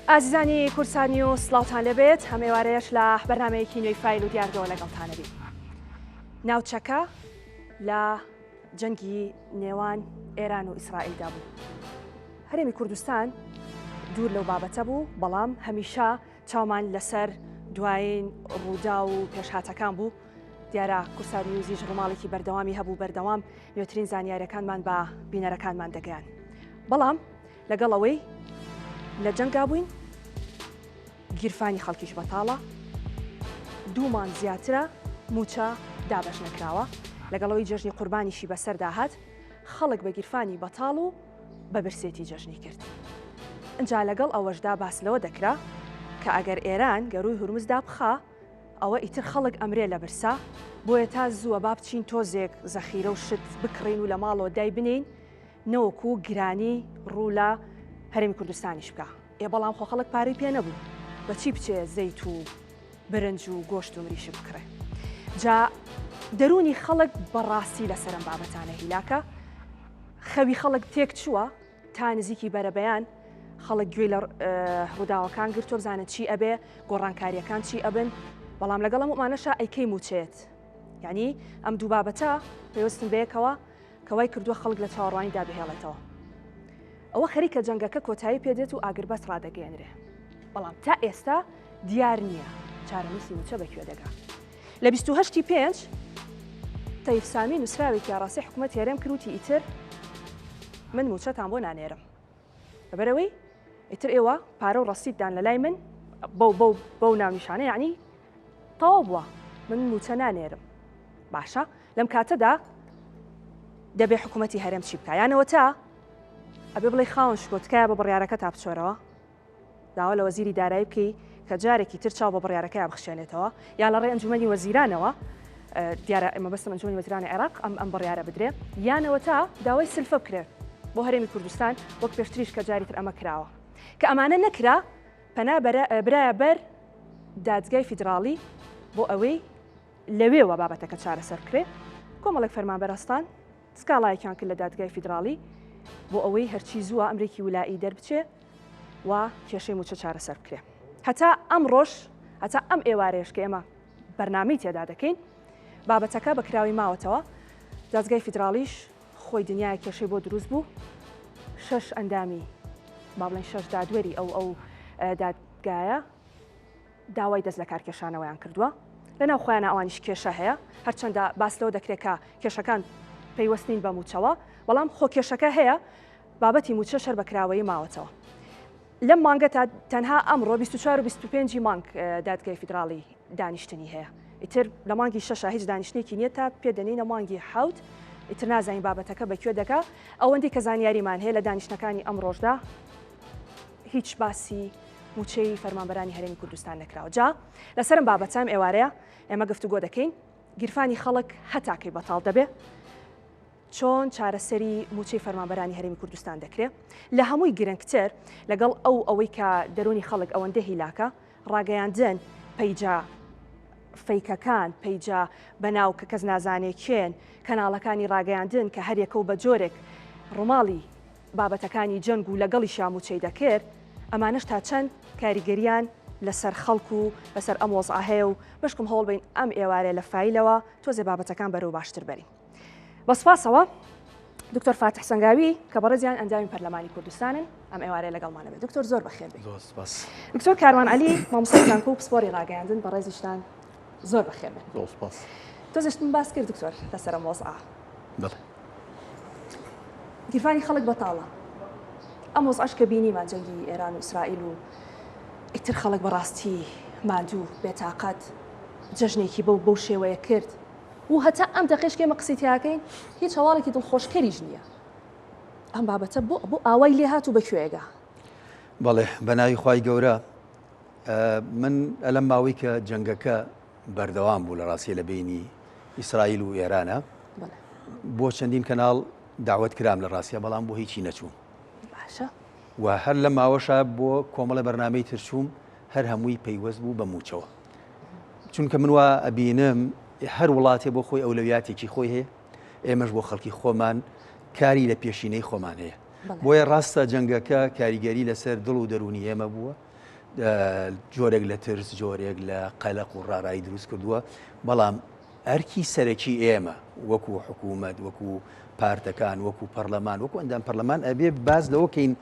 ئازیزانی کورسانی و سڵاوتان لەبێت هەمێوارەیەش لە بەرنامەیەکی نوێی فایل و دیاردەوە لەگەڵتانەبی. ناوچەکە لە جەنگی نێوان ئێران و ئیسرائیلدا بوو. هەرێمی کوردستان دوور لەو بابەتە بوو، بەڵام هەمیشە چاومان لەسەر دوایین ڕوودا و پێشهاتەکان بوو. دیارە کورسانی و زیژ ڕووماڵێکی بەردەوامی هەبوو، بەردەوام نوێترین زانیاریەکانمان بە بینەرەکانمان دەگەیان. بەڵام لەگەڵەوەی لە جەنگا بووین، گیرفانی خەڵکیش بەتاڵە، دوومان زیاترە موچە دابەش نەکراوە، لەگەڵەوەی جەژنی قوربانیشی بەسەردا هات، خەڵک بە گیرفانی بەتاڵ و بە برسێتی جەژنی کرد. ئەجا لەگەڵ ئەوەشدا باس لەوە دەکرا کە ئەگەر ئێران گەڕووی هورمزدا بخا، ئەوە ئیتر خەڵک ئەمرێ لە برسا، بۆیە تا زووە با بچین تۆزێک زەخیرە و شت بکڕین و لە ماڵەوە دای بنین، نەوەکو گرانی ڕوو لە هەرێمی کوردستانیش بکە. بەڵام خۆ خەڵک پارەی پێ نەبوو بەچی بچێ زەیت و برنج و گۆشت و مریشی بکڕێ. جا دەرونی خەڵک بەڕاستی لەسەرم بابەتانە هیلاکە، خەوی خەڵک تێک چووە تا نزیکی بەرەبەیان، خەڵک گوێی لە ڕووداوەکان گرتووە بزانە چی ئەبێ، گۆڕانکاریەکان چی ئەبن، بەڵام لەگەڵ ئەمانەشە ئەیکەی موچێت. یعنی ئەم دوو بابەتە پێوەستن بەیەکەوە کەوای کردووە خەڵک لە چاوەڕوانیدا بهێڵێتەوە. ئەوە خەریکە جەنگەکە کۆتایی پێدێت و ئاگربەس ڕادەگەێنرێ، بەڵام تا ئێستا دیار نییە چارەنووسی موچە بەکوێ دەگا. لە 28 پێنج تەیف سامی نووسراوێکی یاڕاستی حکوومەت هێرێم کردوتی ئیتر من موچەتان بۆ نانێرم، لەبەرەوەی ئیتر ئێوە پارە و ڕەسیددان لە لای من بەو ناونیشانە، یعنی تەواو بووە من موچە نانێرم. باشە لەم کاتەدا دەبێ حکوومەتی هەرێم چی بکە، یانەوە تا ئەبێ بڵێ خاوەن شکۆتکایە بە بڕیارەکە تا بچۆرەوە، داوا لە وەزیری دارایی بکەی کە جارێکی تر چاو بە بڕیارەکەی بخشێنێتەوە، یا لە ڕێ ئەنجومەنی وەزیرانەوە، دیارە ئێمە بەستم ئەنجومەنی وەزیرانی عێراق ئەم بڕیارە بدرێ، یانەوە تا داوای سلفە بکرێت بۆ هەرێمی کوردستان وەک پێشتریش کە جاری تر ئەمە کراوە، کە ئەمانە نەکرا پەنا برایە بەر دادگای فیدراڵی بۆ ئەوەی لەوێوە بابەتەکە چارەسەر بکرێ. کۆمەڵێک فەرمانبەرستان سکاڵایەکیان کرد لە دادگای فیدراڵی بۆ ئەوەی هەرچی زووە ئەمریکی وولایی دەربچێ و کێشەی موچە چارەسەر بکرێ. هەتا ئەمڕۆژ، هەتا ئەم ئێوارەیەش کە ئێمە بەرنامەی تێدا دەکەین، بابەتەکە بەکراوی ماوەتەوە. دادگای فیدراڵیش خۆی دنیای کێشەی بۆ دروست بوو، 6 ئەندامی با بڵێن 6 دادوەری ئەو دادگایە داوای دەست لە کارکێشانەوەیان کردووە. لەناو خۆیانە ئەوانیش کێشە هەیە، هەرچەندە باس لەوە دەکرێت کە کێشەکان پەیوەستین بە موچەوە، بەڵام خۆ کێشەکە هەیە، بابەتی موچە شەر بەکراوەی ماوەتەوە. لەم مانگە تا تەنها ئەمڕۆ 24 و 25 مانگ دادگای فیدراڵی دانیشتنی هەیە. ئیتر لە مانگی 6 هیچ دانیشتێکی نییە تا پێدەنینە مانگی 7، ئیتر نازانین بابەتەکە بەکوێ دەکا. ئەوەندی کە زانیاریمان هەیە لە دانیشتەکانی ئەمڕۆژدا هیچ باسی موچەی فەرمانبەرانی هەرێمی کوردستان نەکراوە. جا لەسەرم بابەتام ئێوارەیە ئێمە گفتوگۆ دەکەین، گیرفانی خەڵک هەتاکەی بەتاڵ دەبێ، چۆن چارەسەری موچەی فەرمانبەرانی هەرێمی کوردستان دەکرێت. لە هەمووی گرنگتر لەگەڵ ئەوەی کە دەرونی خەڵک ئەوەندە هیلاکە، ڕاگەیاندن پەیجا فەیکەکان، پەیجا بەناو کە کەس نازانێکێن، کەناڵەکانی ڕاگەیاندن کە هەرێکە و بە جۆرێک ڕووماڵی بابەتەکانی جەنگ و لەگەڵی شاموچەی دەکرد، ئەمانش تا چەند کاریگەریان لەسەر خەڵک و بەسەر ئەم وەزع هەیە و بەشکم هەوڵ بین ئەم ئێوارێ لە فایلەوە تۆزێ بابەتەکان بەرەو باشتر بەرین. بەسپاسەوە دکتۆر فاتح سەنگاوی کە بەڕێزیان ئەنجامی پەرلەمانی کوردستانن ئەم ئێوارەیە لەگەڵمانە بێت. دکتۆر زۆر بەخێر بێت. دکتۆر کاروان عەلی مامۆستای زانکۆ و پسپۆڕی ڕاگەیاندن بەڕێزیشتان زۆر بەخێر بێت. تۆزێشتم باس کرد دکتۆر لەسەر ئەم وەزعە. گیرفانی خەڵک بەتاڵە. ئەم وەزعەش کە بینیمان جەنگی ئێران و ئیسرائیل و ئیتر خەڵک بەڕاستی ماندوو بێتاقەت جەژنێکی بەو شێوەیە کرد و هەتا ئەم دەقێش کێمە قسەی تیاکەین هیچ هەواڵێکی دڵخۆشکەریش نییە. ئەم بابەتە بۆ ئاوای لێ هات و بەکوێگا. بەڵێ بەناوی خوای گەورە، من ئەلەم ماوەی کە جەنگەکە بەردەوام بوو لە ڕاستی لە بینی ئیسرائیل و ئێرانە، بۆ چەندین کەناڵ داوت کرام لە ڕاستیە، بەڵام بۆ هیچی نەچووم. باشە و هەر لە ماوەشە بۆ کۆمەڵە بەرنامەی ترچووم، هەر هەمووی پەیوەست بوو بە موچەوە، چونکە من وا ئەبینم هەر وڵاتێ بۆ خۆی ئەولەویاتێکی خۆی هەیە، ئێمەش بۆ خەڵکی خۆمان کاری لە پێشینەی خۆمان هەیە. بۆیە ڕاستە جەنگەکە کاریگەری لەسەر دڵ و دەرونی ئێمە بووە، جۆرێک لە ترس جۆرێک لە قەلق و ڕاڕایی دروست کردووە بەڵام ئەرکی سەرەکی ئێمە وەکو حکوومەت وەکو پارتەکان وەکو پەرلەمان وەکو ئەندام پەرلەمان ئەبێ باز لەوەکەین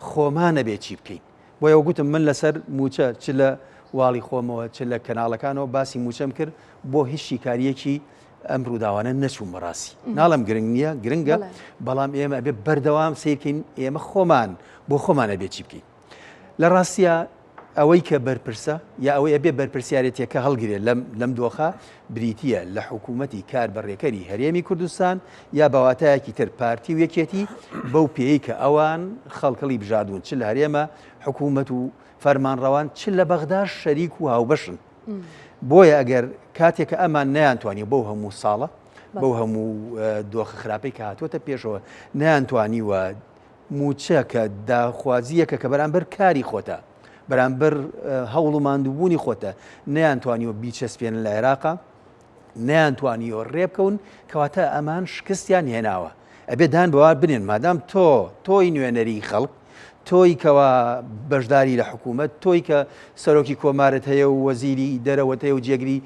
خۆمانە بێ چی بکەین بۆ یە گوتم من لەسەر موچە چ لە واڵی خۆمەوە چ لە کەناڵەکانەوە باسی موچەم کرد بۆ هیچ شیکاریەکی ئەم ڕووداوانە نەچوو بەڕاستی ناڵم گرنگ نییە گرنگە بەڵام ئێمە ئەبێ بەردەوام سیرکەین ئێمە خۆمان بۆ خۆمانە بێ چی بکەین لە ڕاستیە ئەوەی کە بەرپرسە یا ئەوەی ئەبێ بەرپرسیارەتێکە هەڵگرێت لەم دۆخە بریتیە لە حکوومەتی کار بەڕێکەری هەرێمی کوردستان یا بەواتایەکی تر پارتی و یەکێتی بەو پێی کە ئەوان خەڵکەڵی بژاردون چ لە هەرێمە حکوومەت و فەرمانڕەوان چ لە بەغداش شەریک و هاوبەشن بۆیە ئەگەر کاتێکە ئەمان نەیانتوانی بەو هەموو ساڵە بەو هەموو دۆخە خراپەی کە هاتوۆتە پێشەوە نەیانتوانیوە موچە کە داخوازیەکە کە بەرامبەر کاری خۆتە بەرامبەر هەوڵ و ماندووبوونی خۆتە نەیانتوانیوە بیچەسپێنن لە عێراقا نەیانتوانیوە ڕێبکەون کەواتە ئەمان شکستیان هێناوە ئەبێ دان بەوار بنێن مادام تۆی نوێنەری خەڵک تۆی کەوا بەشداری لە حکوومەت تۆی کە سەرۆکی کۆمارت هەیە و وەزیری دەرەوەت هەیە و جێگری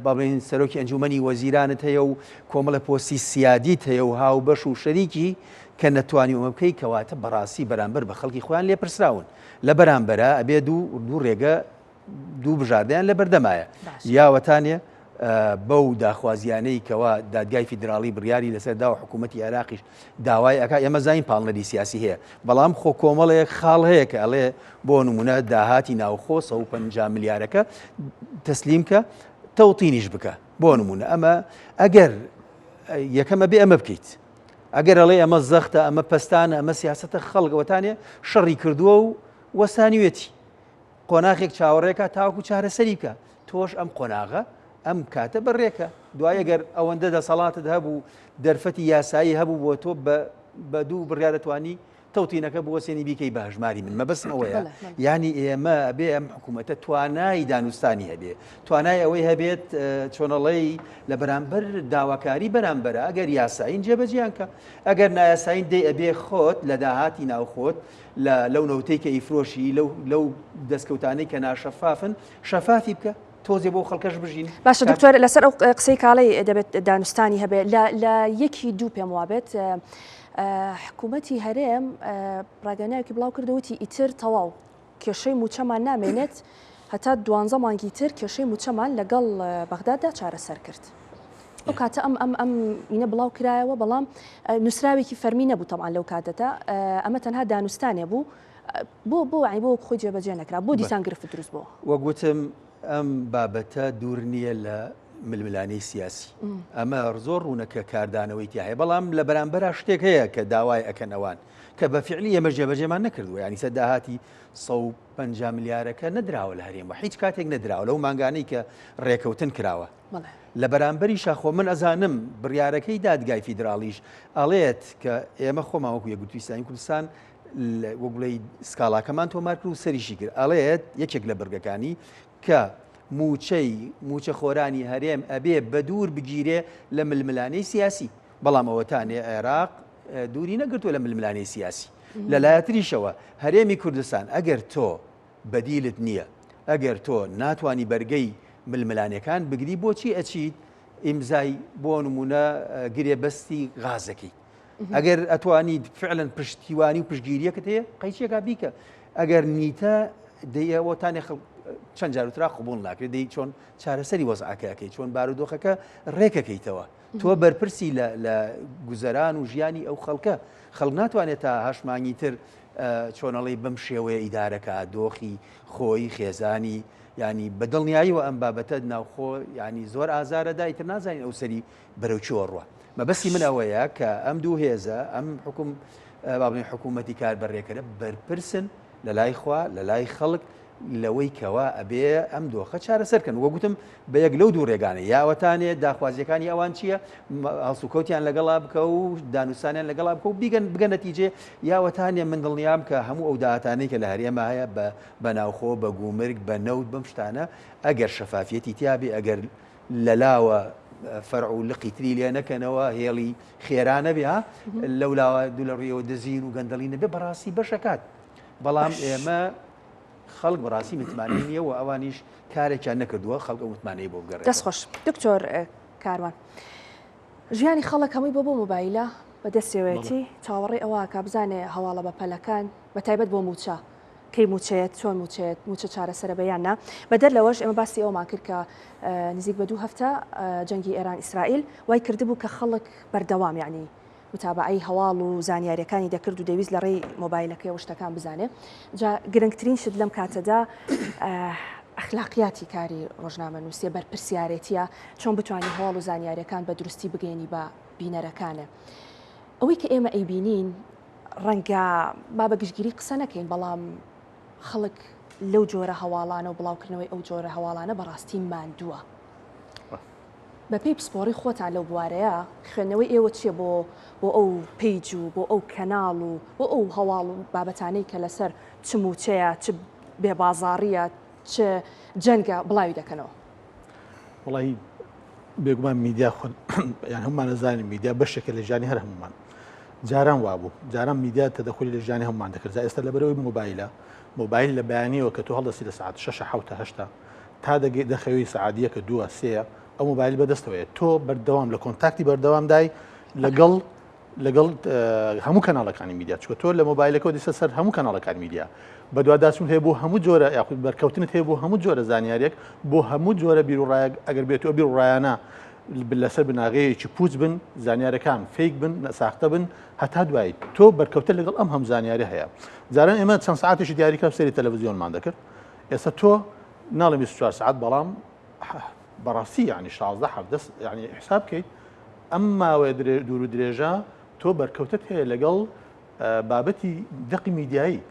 بابڵین سەرۆکی ئەنجومەنی وەزیرانت هەیە و کۆمەڵە پۆستی سیادیت هەیە و هاوبەش و شەریکی کە نەتوانی ئەمە بکەی کەواتە بەڕاستی بەرامبەر بە خەڵکی خۆیان لێپرسراون لە بەرامبەرە ئەبێ دوو ڕێگە دوو بژاردەیان لە بەردەمایە یاوەتانێ بەو داخوازیانەی کەوا دادگای فیدراڵی بڕیاری لەسەردا و حکوومەتی عێراقیش داوای ئەکا ئێمە زین پاڵنەری سیاسی هەیە بەڵام خۆ کۆمەڵەیەک خاڵ هەیە کە ئەڵێ بۆ نمونە داهاتی ناوخۆ 150 میلیارەکە تەسلیمکە تەوتینیش بکە بۆ نمونە ئەمە ئەگەر یەکەمە بێ ئەمە بکەیت ئەگەر ئەڵێ ئەمە زەختە ئەمە پەستانە ئەمە سیاسەتە خەڵگەوەتانێ شەڕی کردووە و وەسانیوێتی قۆناغێک چاوەڕێکە تاوەکو چارەسەری بکە تۆش ئەم قۆناغە ئەم کاتە بەڕێکە دوای گەر ئەوەندە دەسەڵاتت هەبوو دەرفەتی یاسایی هەبوو بۆ تۆ بە دوو بڕیارەتوانی تەوتینەکە بوەسێنی بیکەی بە هەژماری من مەبەستم ئەوەیە ینی ئێمە ئەبێ ئەم حکوومەتە توانای دانوستانی هەبێ توانای ئەوەی هەبێت چۆنەڵەی لە بەرامبەر داواکاری بەرامبەرە ئەگەر یاساین جێبەجیان کە ئەگەر نایاساین دەی ئەبێ خۆت لە داهاتی ناوخۆت لەو نەوتەی کە ئیفرۆشی لەو دەستکەوتانەی کە ناشەفافن شەفافی بکە تۆزێ بۆ خەڵکەش بژین باشە دکتۆر لەسەر ئەو قسەی کاڵی دەبێت دانوستانی هەبێت لە یەکی دوو پێم وابێت حکوومەتی هەرێم ڕاگەنایەکی بڵاو کردەوەتی ئیتر تەواو کێشەی موچەمان نامێنێت هەتا 12 مانگی تر کێشەی موچەمان لەگەڵ بەغداددا چارەسەر کرد ئەو کاتە ئەم مینە بڵاو کرایەوە بەڵام نووسراوێکی فەرمی نەبوو تەمان لەو کاتەدا ئەمە تەنها دانوستانێ بوو بۆ بۆ خۆی جێبەجێ نەکرا بۆ دیسان گرفت دروست بووە وەگوتم ئەم بابەتە دوور نییە لە ململانەی سیاسی ئەمە زۆر ڕوونەکە کاردانەوەی تیا هەیە بەڵام لە بەرامبەر شتێک هەیە کە داوای ئەکەنەوان کە بە فعلی ئەمە جێبەجێمان نەکردووە ینی سەر داهاتی 150 میلیارەکە نەدراوە لە هەرێمە هیچ کاتێک نەدراوە لەو مانگانەی کە ڕێکەوتن کراوە لە بەرامبەری شاخۆ من ئەزانم بڕیارەکەی دادگای فیدراڵیش ئەڵێت کە ئێمە خۆمان وەکو یەکگرتوویستانی کوردستان وەگوڵەی سکاڵاکەمان تۆمار کرد و سەریشی کرد ئەڵێت یەکێک لە بەرگەکانی کە موچە خۆرانی هەرێم ئەبێ بە دوور بگیرێ لە ململانەی سیاسی بەڵام ئەوەتانێ عێراق دووری نەگرتووە لە ململانەی سیاسی لەلایەتریشەوە هەرێمی کوردستان ئەگەر تۆ بەدیلت نییە ئەگەر تۆ ناتوانی بەرگەی ململانەکان بگری بۆچی ئەچیت ئیمزای بۆ نمونە گرێبەستی غازەکەی ئەگەر ئەتوانیت فعلەن پشتیوانی و پشتگیریەکەت هەیە قەیچێکا بیکە ئەگەر نیتە دەیەوەتانێ چەند جاروترا قبول ناکرێت دەی چۆن چارەسەری وەزعەکەکەی چۆن بارودۆخەکە ڕێکەکەیتەوە تۆ بەرپرسی لە گوزەران و ژیانی ئەو خەڵک ناتوانێت تا هەشمانی تر چۆنەڵی بەم شێوەیە ئیدارەکە دۆخی خۆی خێزانی ینی بەدڵنیاییەوە ئەم بابەتە ناوخۆ ینی زۆر ئازارەدا ئیتر نازانین ئەو سەری بەرەوچۆ ڕوە مەبەستی من ئەوەیە کە ئەم دوو هێزە ئەم بابڵین حکوومەتی کار بەڕێکەرە بەرپرسن لە لای خوا لە لای خەڵک لەوەی کەوا ئەبێ ئەم دۆخە چارەسەرکەن وەگوتم بە یەک لەو دوو ڕێگانە یاوەتانێ داخوازیەکانی ئەوان چییە هەڵسوکەوتیان لەگەڵا بکە و دانوستانیان لەگەڵا بکە و بگەن نەتیجێ یاوەتانێ من دڵنیام کە هەموو ئەو داهاتانەی کە لە هەرێمە هەیە بە ناوخۆ بە گومرگ بە نەوت بەم شتانە ئەگەر شەفافیەتی تیابێ ئەگەر لەلاوە فەرع و لقی تری لێ نەکەنەوە هێڵی خێرانە بێ لەو لاوە دوو لە ڕێەوە دەزین و گەندەڵی نەبێ بەڕاستی بەشەکات بەڵام ئێمە خەڵک بەڕاستی متمانەی نییە و ئەوانیش کارێکیان نەکردووە خەڵک متمانەی بۆ بگەڕێت. دەست خۆش دکتۆر کاروان ژیانی خەڵک هەمووی بۆ مۆبایلە بە دەستێوێتی چاوەڕێ ئەوە کە بزانێ هەواڵە بە پەلەکان بە تایبەت بۆ موچە کەی موچێت چۆن موچێت موچە چارەسەرە بەیاننا بەدەر لەوەش ئێمە باسی ئەومان کرد کە نزیک بە 2 هەفتە جەنگی ئێران ئیسرائیل وای کردبوو کە خەڵک بەردەوام یعنی متابعی هەواڵ و زانیاریەکانی دەکرد و دەویست لە ڕێی مۆبایلەکەی و شتەکان بزانێ جا گرنگترین شت لەم کاتەدا ئەخلاقیاتی کاری ڕۆژنامە نووسێ بەرپرسیارەتیە چۆن بتوانانی هەواڵ و زانیاریەکان بە دروستی بگەینی بە بینەرەکانە ئەوەی کە ئێمە ئەیبینین ڕەنگە با بە گشتگیری قسە نەکەین بەڵام خەڵک لەو جۆرە هەواڵانە و بڵاوکردنەوەی ئەو جۆرە هەواڵانە بەڕاستی ماندووە بە پێی پسپۆڕی خۆتان لەو بوارەیە خوێندنەوەی ئێوە چییە بۆ ئەو پیج و بۆ ئەو کەناڵ و بۆ ئەو هەواڵ و بابەتانەی کە لەسەر چ موچەیە چ بێبازاڕیە چ جەنگە بڵاوی دەکەنەوە وڵی بێگومان میدیا خۆن یان هەمومان نەزانین میدیا بەشێکە لە ژیانی هەر هەمومان جاران وابوو جاران میدیا تەدەخلی لە ژیانی هەمومان دەکرد ئێستا لەبەرەوەی مۆبایل لە بەیانیەوە کە تۆ هەڵدەسی لە ساعت 6 7 تا دەخەوی سعادیە کە 2 3 ئەو مۆبایل بەدەستەوەیە تۆ بەردەوام لە کۆنتاکتی بەردەوام دای لەگەڵ هەموو کەناڵەکانی میدیا چکە تۆ لە مۆبایلەکە دیسە سەر هەموو کەناڵەکانی میدیا بە دوواداچون هەیە بۆ هەموو جۆرە یاخود بەرکەوتنت هەیە بۆ هەموو جۆرە زانیاریەک بۆ هەموو جۆرە بیرڕایە ئەگەر بێتەوە بیرڕایانە لەسەر بناغەیەکی پوچ بن زانیارەکان فیک بن ساختە بن هەتا دوایی تۆ بەرکەوتە لەگەڵ ئەم هەم زانیاری هەیە جاران ئێمە چەند ساعتێکی دیاریکە سەری تەلەڤیزیۆنمان دەکرد ئێستا تۆ ناڵێ 24 ساعت بەڵام بەڕاستی یعنی 16 یعنی حساب بکەیت ئەم ماوەیە دوور و درێژە تۆ بەرکەوتت هەیە لەگەڵ بابەتی دەقی میدیایی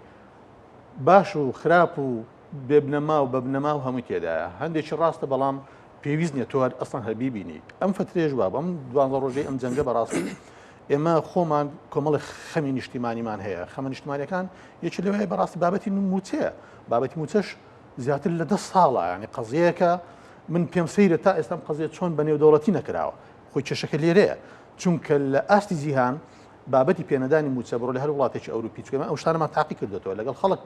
باش و خراپ و بێبنەما و بەبنەما و هەموو تێدایە هەندێکی ڕاستە بەڵام پێویست نیە تۆ ئەسڵان هەبی بینی ئەم فترێژ وە بەم 12 ڕۆژەی ئەم جەنگە بەڕاستی ئێمە خۆمان کۆمەڵی خەمی نیشتیمانیمان هەیە خەمە نیشتیمانیەکان یەکی لەوەیە بەڕاستی بابەتی موچەیە بابەتی موچەش زیاتر لە 10 ساڵە ینی قەزیەکە من پێم سەیرە تا ئێستام قەزیە چۆن بە نێودەوڵەتی نەکراوە خۆی کێشەکە لێرەیە چونکە لە ئاستی جیهان بابەتی پێنەدانی موچە بڕۆ لە هەر وڵاتێکی ئەوروپی چکەمە ئەو شتانەمان تاقی کردێتەوە لەگەڵ خەڵک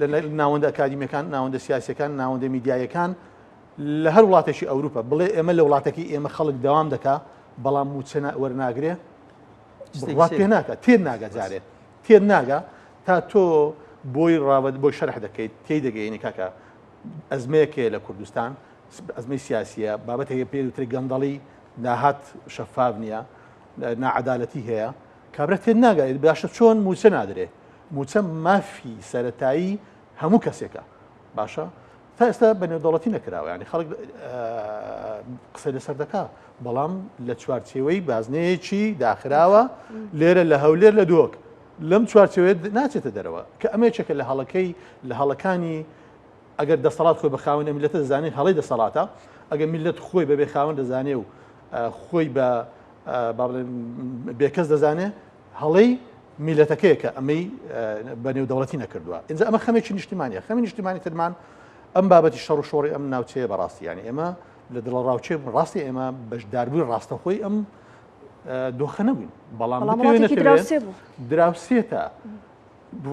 لە ناوەندە ئەکادیمیەکان ناوەندە سیاسیەکان ناوەندە میدیایەکان لە هەر وڵاتێکی ئەوروپا بڵێ ئێمە لە وڵاتێکی ئێمە خەڵک دەوام دەکا بەڵام موچە وەرناگرێ ڕات پێ ناکە تێر ناگە جارێت تێر ناگە تا تۆ بۆی ڕاوەت بۆی شەرح دەکەیت تێی دەگەینی کاکە ئەزمەیەکێ لە کوردستان ئەزمەی سیاسیە بابەت هەیە پێ وتری گەندەڵی ناهات شەفاف نییە ناعەدالەتی هەیە کابرا تێر ناگەێت باشە چۆن موچە نادرێ موچە مافی سەرەتایی هەموو کەسێکە باشە تا ئێستا بە نێودەوڵەتی نەکراوە ینی خەڵک قسە لەسەر دەکا بەڵام لە چوارچێوەی بازنەیەکی داخراوە لێرە لە هەولێر لە دۆک لەم چوارچێوێت ناچێتە دەرەوە کە ئەمەیەکێکە لە هەڵەکەی لە هەڵەکانی ئەگەر دەسەڵات خۆی بە خاوەنە میلەتە دەزانێت هەڵی دەسەڵاتە ئەگەر میلەت خۆی بەبێ خاوەن دەزانێ و خۆی بە بێکەس دەزانێ هەڵەی میلەتەکەیە کە ئەمەی بە نێودەوڵەتی نەکردووە اینجا ئەمە خەمێکی نیشتیمانیە خەمی نیشتیمانی ترمان ئەم بابەتی شەڕ و شۆڕی ئەم ناوچەیە بەڕاستی ینی ئێمە لە دڵڕاوچێ ڕاستی ئێمە بەشداربووی ڕاستەخۆی ئەم دۆخە نەبووین بەڵام دراوسێتە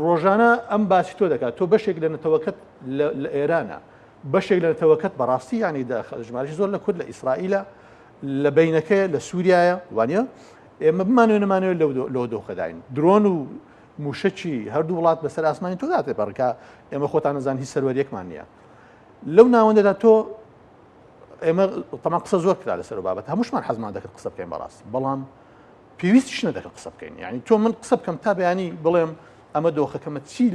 ڕۆژانە ئەم باسی تۆ دەکات تۆ بەشێک لە نەتەوەکەت لە ئێرانە بەشێک لە نەتەوەکەت بەڕاستی ینی ژمارەی زۆر لە کورد لە ئیسرائیلە لە بینەکەی لە سووریایە وانە ئێمە بمانوێ نەمانوێت لەو دۆخەداین درۆن و موشەکی هەردوو وڵات بەسەر ئاسمانی تۆ داتێ بەڕکە ئێمە خۆتان نەزان هیچ سەروەریەکمان نییە لەو ناوەندەدا تۆ ئێمە تەمان قسە زۆر کرا لەسەر بابەت هەمووشمان حەزمان دەکرد قسە بکەین بەڕاستی بەڵام پێویستیش نەدەکرد قسە بکەین یعنی تۆ من قسە بکەم تا بەیانی بڵێم ئەمە دۆخەکەمە چی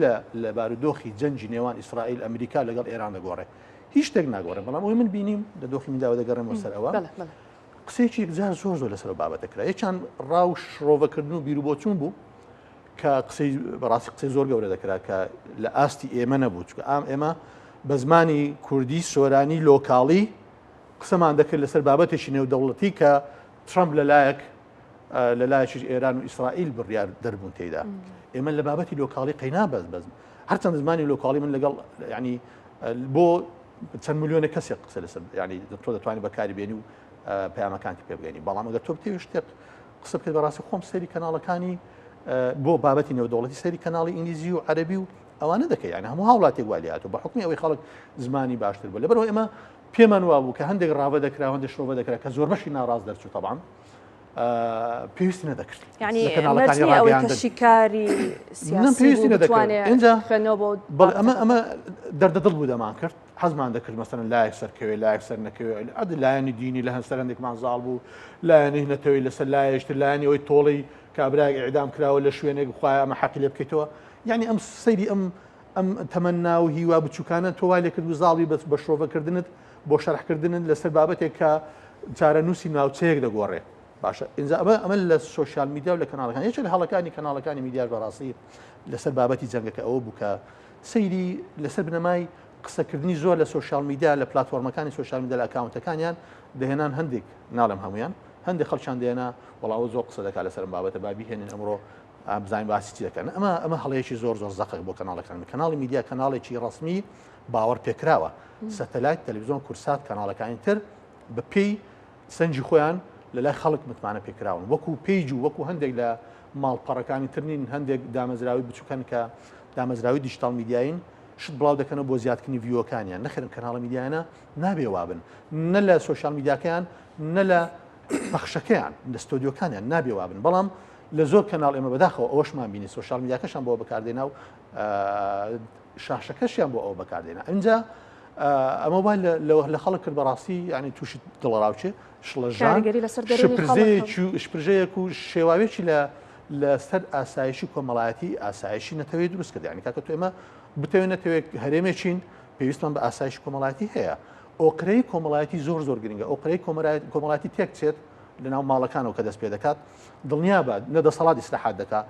لە بارودۆخی جەنجی نێوان ئیسرائیل ئەمریکا لەگەڵ ئێران دەگۆڕێ هیچ شتێک ناگۆڕێ بەڵام ئەوی من بینیم لە دۆخی میداوە دەگەڕێمەوە سەر ئەوە قسەیەکی جار زۆر لەسەر بابەتەکرا یەکیان ڕاو شڕۆڤەکردن و بیرروبۆچوون بوو کە قسەی بەڕاستی قسەی زۆر گەورە دەکرا کە لە ئاستی ئێمە نەبوو چکە ئێمە بە زمانی کوردی سۆرانی لۆکاڵی قسەمان دەکرد لەسەر بابەتێکی نێودەوڵەتی کە ترامپ لەلایەکی ئێران و ئیسرائیل بڕیار دەربوون تێیدا ئێمە لە بابەتی لۆکاڵی قەینا بەس هەرچەند زمانی لۆکاڵی من لەگەڵ ینی بۆ چەند ملیۆنە کەسێک قسە لەسەر ینی تۆ دەتوانانی بەکاری بێنی و پەیامەکانی پێ بگەینی بەڵام ئەگەر تۆ بتێوی شتێک قسە بکەیت بەڕاستی خۆم سەیری کەناڵەکانی بۆ بابەتی نێودەوڵەتی سەیری کەناڵی ئینگلیزی و عەرەبی و ئەوانە دەکەی یعنی هەموو هاوڵاتی گوالیاتەوە بە حکمی ئەوەی خەڵک زمانی باشتر بوو لەبەرەوە ئێمە پێمان وابوو کە هەندێک ڕاوە دەکرا هەندێک شۆڤە دەکرا کە زۆر بەشی ناڕاست دەرچوو طبعاً پێویستی نەدەکرد یعنی مەجنی ئەوەی کە شیکاری پێویستی نەدەکرد اینجا بەڵێ ئەمە ئەمە دەردەدڵ بوو دەمان کرد حەزمان دەکرد مەسەن لایەک سەرکەوێ لایەک سەر نەکەوێ ئەد لایەنی دینی لە هەنسەر هەندێکمان زاڵ بوو لایەنی نەتەوەی لەسەر لایەشتر لایەنی ئەوەی تۆڵی کابراای ئیعدام کراوە لە شوێنێک خوای ئەمە حەقی لێ بکەیتەوە یعنی ئەم سەیری ئەم تەمەنا و هیوا بچووکانە تۆ وای لێ کرد و زاڵی بە شۆڤەکردنت بۆ شەرحکردنت لەسەر بابەتێک کە چارەنووسی ناوچەیەک دەگۆڕێ باشە ئینجا ئەمە لە سوۆشیال میدیا و لە کەناڵەکان یەکێک لە هەڵەکانی کەناڵەکانی میدیاش بەڕاستی لەسەر بابەتی جەنگەکە ئەوە بوو کە سەیری لەسەر بنەمای قسەکردنی زۆر لە سوۆشیال میدیا لە پلاتفۆرمەکانی سوۆشیال میدیا لە ئەکاونتەکانیان دەهێنان هەندێک ناڵم هەمویان هەندێک خەڵکیان دێنا وەڵاوە زۆر قسە دەکات لەسەر بابەتە بابی هێنن ئەمڕۆ بزانین باسی چی دەکەن ئەمە هەڵەیەکی زۆر زەقق بۆ کەناڵەکان کەناڵی میدیا کەناڵێکی ڕسمی باوەڕ پێکراوە سەتەلایت تەلەڤیزیۆن کورسات کەناڵەکانی تر بە پێی سەنجی خۆیان لەلای خەڵک متمانە پێکراون وەکو پێیج و وەکو هەندێک لە ماڵپەڕەکانی ترنین هەندێک دامەزراوی بچووکەن کە دامەزراوی دیجیتال میدیاین شت بڵاو دەکەنەوە بۆ زیادکردنی ڤیۆکانیان نەخێرن کەناڵە میدیانە نابێ وابن نە لە سوۆشیال میدیاکەیان نە لە بەخشەکەیان لە ستۆدیۆکانیان نابێ وابن بەڵام لە زۆر کەناڵ ئێمە بەداخەوە ئەوەشمان بینی سوۆشیال میدیاکەشان بۆ بەکاردێنا و شاشەکەشیان بۆ ئەوە بەکاردێنا اینجا ئەمە وای لە خەڵک کرد بەڕاستی ینی تووشی دڵڕاوچێ شڵەژان شپرژەیەک و شێواوێکی لەسەر ئاسایشی کۆمەڵایەتی ئاسایشی نەتەوەی دروست کرد ینی کاکە تۆ ئێمە بتەوێت نەتەوێت هەرێمێکین پێویستمان بە ئاسایشی کۆمەڵایەتی هەیە ئۆقرەی کۆمەڵایەتی زۆر گرنگە ئۆقرەی کۆمەڵایەتی تێک چێت لەناو ماڵەکانەوە کە دەست پێ دەکات دڵنیا بە نەدەسەڵات ئیسلاحات دەکات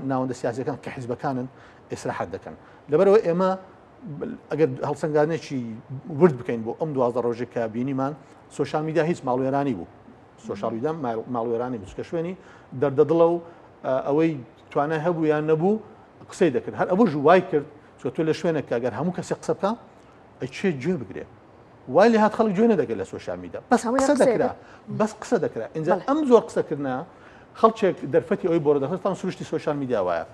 ناوەندە سیاسیەکان کە حیزبەکانن ئیسلاحات دەکەن لەبەرەوە ئێمە ئەگەر هەڵسەنگاندنێکی ورد بکەین بۆ ئەم 12 ڕۆژێک کە بینیمان سوۆشیال میدیا هیچ ماڵوێرانی بوو سوۆشیال میدیا ماڵوێرانی بچکە شوێنی دەردەدڵە و ئەوەی توانای هەبوو یان نەبوو قسەی دەکرد هەر ئەوە ژوای کرد چۆ تۆ لە شوێنێک کە ئەگەر هەموو کەسێک قسە بکە ئەیچێت گوێ بگرێ وای لێ هات خەڵک گوێ نەدەگرێت لە سوۆشیال میدیا بەس قسە دەکرا اینجا ئەم زۆر قسەکردنا خەڵکێک دەرفەتی ئەوەی بۆ دەخستان سروشتی سوۆشیال میدیا وایە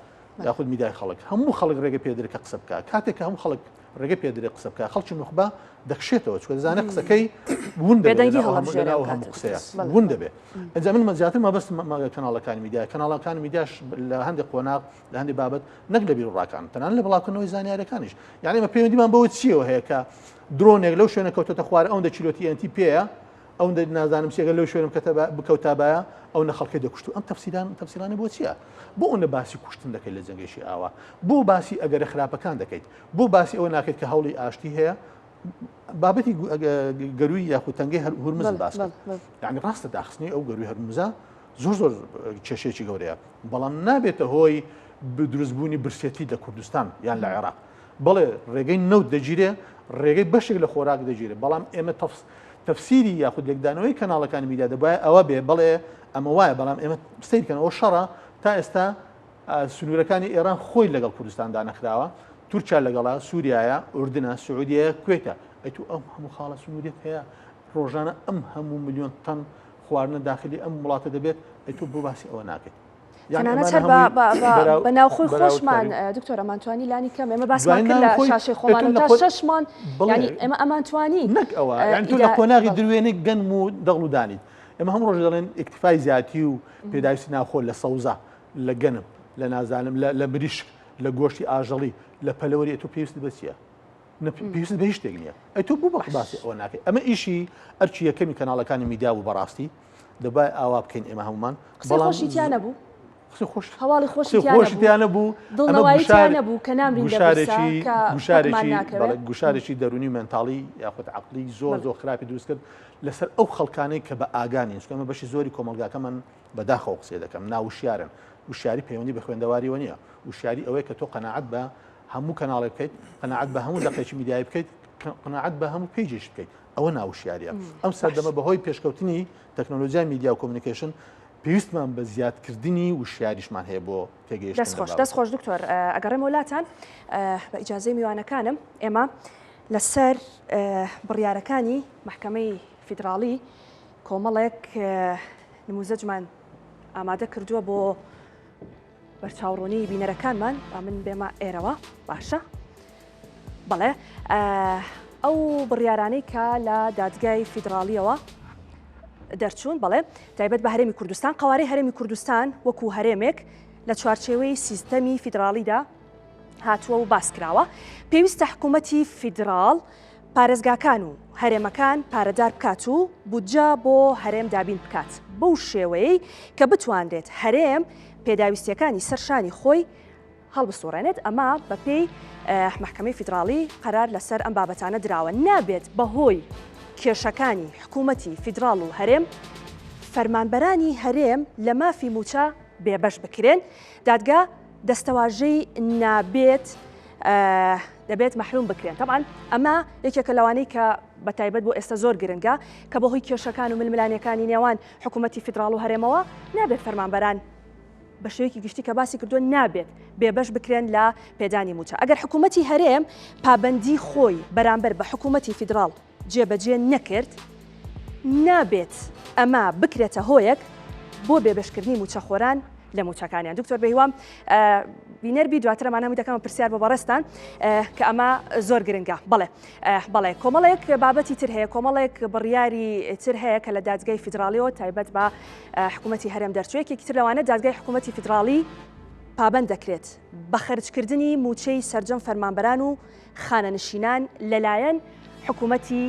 یاخود میدیای خەڵک هەموو خەڵک ڕێگە پێدرێت کە قسە بکە کاتێک هەموو خەڵک ڕێگە پێدرێت قسە بکە خەڵکی نخبە دەخشێتەوە چکە دەزانێت قسەکەی ون دەبێت هەموو قسەیە ون دەبێت ئەنجا من زیاتر مەبەست کەناڵەکانی میدیا کەناڵەکانی میدیاش لە هەندێک قۆناغ لە هەندێک بابەت نەک لە بیرڕاکان تەنان لە بڵاوکردنەوەی زانیاریەکانیش یعنی ئێمە پەیوەندیمان بەوە چیەوە هەیە کە درۆنێک لەو شوێنە کەوتۆتە خوارە ئەوەندە چیلۆتی ئەنتی پێیە ئەوەندە نازانم چێگە لەو شوێنم بکەوتابایە ئەو نەخەڵکی دەکوشت و ئەم تەفسیرانە بۆ چییە بۆ ئەوەندە باسی کوشتن دەکەیت لە جەنگێکی ئاوا بۆ باسی ئەگەرە خراپەکان دەکەیت بۆ باسی ئەوە ناکەیت کە هەوڵی ئاشتی هەیە بابەتی گەروی یاخود تەنگەی هورمز باس یعنی ڕاستە داخستنی ئەو گەروی هەرموزە زۆر کێشەیەکی گەورەیە بەڵام نابێتە هۆی دروستبوونی برسێتی لە کوردستان یان لە عێراق بەڵێ ڕێگەی نەوت دەگیرێ ڕێگەی بەشێک لە خۆراک دەگیرێت بەڵام ئێمە تەفسیری یاخود لێکدانەوەی کەناڵەکانی میدیا دەبایە ئەوە بێ بڵێ ئەمە وایە بەڵام ئێمە سیرکەن ئەوە شەڕە تا ئێستا سنوورەکانی ئێران خۆی لەگەڵ کوردستاندا نەکراوە تورکیا لەگەڵا سووریایە ئوردنە سعودیە کوێتە ئەیتو ئەم هەموو خاڵە سنووریت هەیە ڕۆژانە ئەم هەموو ملیۆن تەن خواردنە داخلی ئەم وڵاتە دەبێت ئەیتو بۆ باسی ئەوە ناکەیت تەنانەت هەر بە ناوخۆی خۆشمان دکتۆر ئەمانتوانی لانی کەم ئێمە باسمان کرد لە شاشەی خۆمان تا شەشمان ینی ئێمە ئەمانتوانی نەک ئەوە یان تۆ لە قۆناغی دروێنێک گەنم و دەڵ و دانیت ئێمە هەموو ڕۆژ دەڵێن ئیکتیفای زیاتی و پێداویستی ناوخۆ لە سەوزە لە گەنم لە نازانم لە مریشک لە گۆشتی ئاژەڵی لە پەلەوەری تۆ پێویست بە چییە پێویست بە هیچ شتێک نییە ئەی تۆ بوو بە باسی ئەوە ناکەی ئەمە ئیشی ئەرچی یەکەمی کەناڵەکانی میدیا و بەڕاستی دەبای ئاوا بکەین ئێمە هەمومان خۆشیتیان نەبوو هەواڵی خۆشیان نەبوو دڵنەوەیان نەبوو کە نامرین گوشارێکی دەرونی مێنتاڵی یاخود عەقلی زۆر خراپی دروست کرد لەسەر ئەو خەڵکانەی کە بە ئاگانین چکەمە بەشی زۆری کۆمەلگاکەمان بەداخەوە قسێ دەکەم ناوشیارن وشیاری پەیوەندی بە خوێندەواریەوە نییە وشیاری ئەوەیە کە تۆ قەناعەت بە هەموو کەناڵێک بکەیت قەناعەت بە هەموو دەقێکی میدیایی بکەیت قەناعەت بە هەموو پێیجش بکەیت ئەوە ناوشیاریە ئەم سەردەمە بەهۆی پێشکەوتنی تەکنۆلۆژیای میدیا و کۆمیونیکیشن پێویستمان بە زیادکردنی وشیاریشمان هەیە بۆ تێگەیشتن دەستخۆش دکتۆر ئەگەڕێم وڵاتان بە ئیجازەی میوانەکانم ئێمە لەسەر بڕیارەکانی محکەمەی فیدراڵی کۆمەڵێک نموزەجمان ئامادە کردووە بۆ بەرچاوڕوونی بینەرەکانمان با من بێمە ئێرەوە باشە بەڵێ ئەو بڕیارانەی کە لە دادگای فیدراالیەوە دەرچوون بەڵێ تایبەت بە هەرێمی کوردستان قوارەی هەرێمی کوردستان وەکو هەرێمێک لە چوارچێوەی سیستەمی فیدراالیدا هاتووە و باس کراوە پێویستە حکوومەتی فیدراال پارێزگاکان و هەرێمەکان پارەدار بکات و بودجە بۆ هەرێم دابین بکات بەو شێوەیەی کە بتوانرێت هەرێم پێداویستیەکانی سەرشانی خۆی هەڵبسوڕێنێت ئەمە بە پێی محکەمەی فیدراالی قەرار لەسەر ئەم بابەتانە دراوە نابێت بەهۆی کێشەکانی حکوومەتی فیدراال و هەرێم فەرمانبەرانی هەرێم لە مافی موچە بێبەش بکرێن دادگا دەستەواژەی نابێت دەبێت مەحروم بکرێن طبعاً ئەمە یەکێکە لەوانەی کە بە تایبەت بۆ ئێستا زۆر گرنگە کە بەهۆی کێشەکان و ململانیەکانی نێوان حکوومەتی فیدراال و هەرێمەوە نابێت فەرمانبەران بە شێوەیەکی گشتی کە باسی کردووە نابێت بێبەش بکرێن لە پێدانی موچە ئەگەر حکوومەتی هەرێم پابەندی خۆی بەرامبەر بە حکوومەتی فیدراال جێبەجێ نەکرد نابێت ئەمە بکرێتە هۆیەک بۆ بێبەشکردنی موچەخۆران لە موچەکانیان دکتۆر بەهیوام بینەربی دواترەمانەمی دەکەمە پرسیار بۆ بەڕێستان کە ئەمە زۆر گرنگە بەڵێ کۆمەڵێک بابەتی تر هەیە کۆمەڵێک بڕیاری تر هەیە کە لە دادگای فیدراالیەوە تایبەت بە حکوومەتی هەرێم دەرچوویەکی تر لەوانە دادگای حکوومەتی فیدراالی پابەند دەکرێت بە خەرجکردنی موچەی سەرجەم فەرمانبەران و خانەنشینان لەلایەن حکوومەتی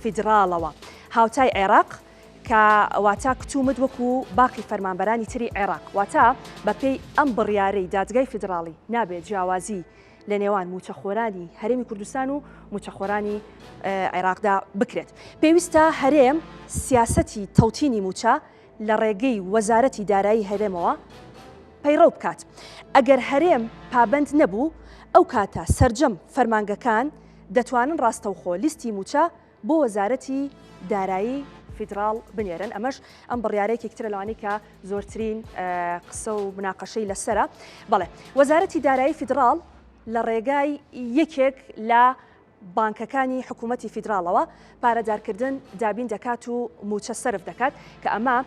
فیدراالەوە هاوتای عێراق کە واتا کتومت وەکو باقی فەرمانبەرانی تری عێراق واتا بە پێی ئەم بڕیارەی دادگای فیدراالی نابێت جیاوازی لە نێوان موچەخۆرانی هەرێمی کوردستان و موچەخۆرانی عێراقدا بکرێت پێویستە هەرێم سیاسەتی تەوتینی موچە لە ڕێگەی وەزارەتی دارایی هەرێمەوە پەیڕەو بکات ئەگەر هەرێم پابند نەبوو ئەو کاتە سەرجەم فەرمانگەکان دەتوانن ڕاستەوخۆ لیستی موچە بۆ وەزارەتی دارایی فیدراال بنێرن ئەمەش ئەم بڕیارەیەکی ترە لەوانەی کە زۆرترین قسە و مناقەشەی لەسرە بەڵێ وەزارەتی دارایی فیدراال لە ڕێگای یەکێک لە بانکەکانی حکوومەتی فیدراالەوە پارەدارکردن دابین دەکات و موچە سرف دەکات کە ئەمە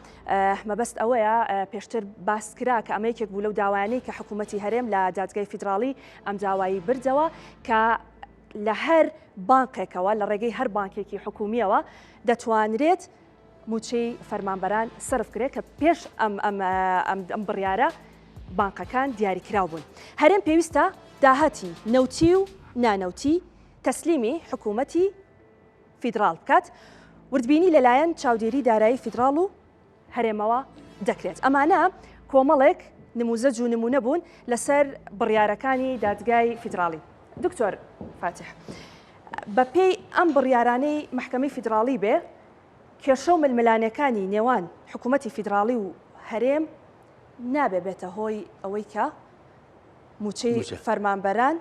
مەبەست ئەوەیە پێشتر باسکرا کە ئەمە یەکێک بوو لەو داوایانەی کە حکوومەتی هەرێم لە دادگای فیدراالی ئەم داوایی بردەوە کە لە هەر بانکێکەوە لە ڕێگەی هەر بانکێکی حکومیەوە دەتوانرێت موچەی فەرمانبەران سرف کرێت کە پێش ئەم بڕیارە بانکەکان دیاریکراو بوون هەرێم پێویستە داهاتی نەوتی و نانەوتی تەسلیمی حکوومەتی فیدراال بکات وردبینی لەلایەن چاودێری دارایی فیدراال و هەرێمەوە دەکرێت ئەمانە کۆمەڵێک نموزەج و نمونە بوون لەسەر بڕیارەکانی دادگای فیدراالی دکتۆر فاتح بە پێی ئەم بڕیارانەی محکەمەی فیدراالی بێ کێشە و ململانەکانی نێوان حکوومەتی فیدراالی و هەرێم نابێ بێتە هۆی ئەوەی کە موچەی فەرمانبەران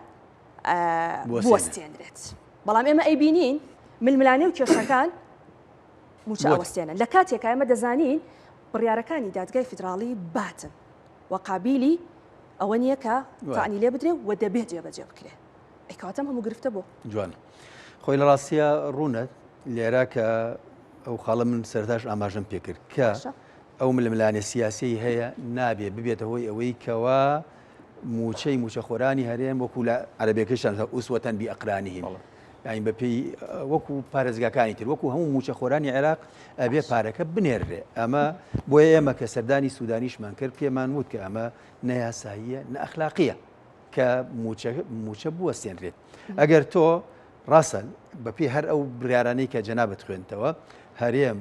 بوەستێنرێت بەڵام ئێمە ئەیبینین ململانێ و کێشەکان موچە ئەوەستێنن لە کاتێکە ئێمە دەزانین بڕیارەکانی دادگای فیدراالی باتن وەقابیلی ئەوە نییە کە تاعنی لێ بدرێ و دەبێت جێبەجێ بکرێ ئەیکاتەم هەموو گرفتە بۆ جوان خۆی لە ڕاستیە ڕوونەت لێرە کە ئەو خاڵە من سەرداش ئاماژەم پێکرد کە ئەو ململانێ سیاسی هەیە نابێ ببێتە هۆی ئەوەی کەوا موچەی موچەخۆرانی هەرێم وەکو لە عەرەبیەکەیشان ئوسوەتەن بیئەقرانیهیم یعنی بەپێی وەکو پارێزگاکانی تر وەکو هەموو موچەخۆرانی عێراق ئەبێ پارەکە بنێرێ ئەمە بۆیە ئێمە کە سەردانی سوودانیشمان کرد پێمان وت کە ئەمە نەیاساییە نەئەخلاقیە کە موچە بوەستێنرێت ئەگەر تۆ ڕاستن بەپێی هەر ئەو بڕیارانەی کە جەنابەت خوێنتەوە هەرێم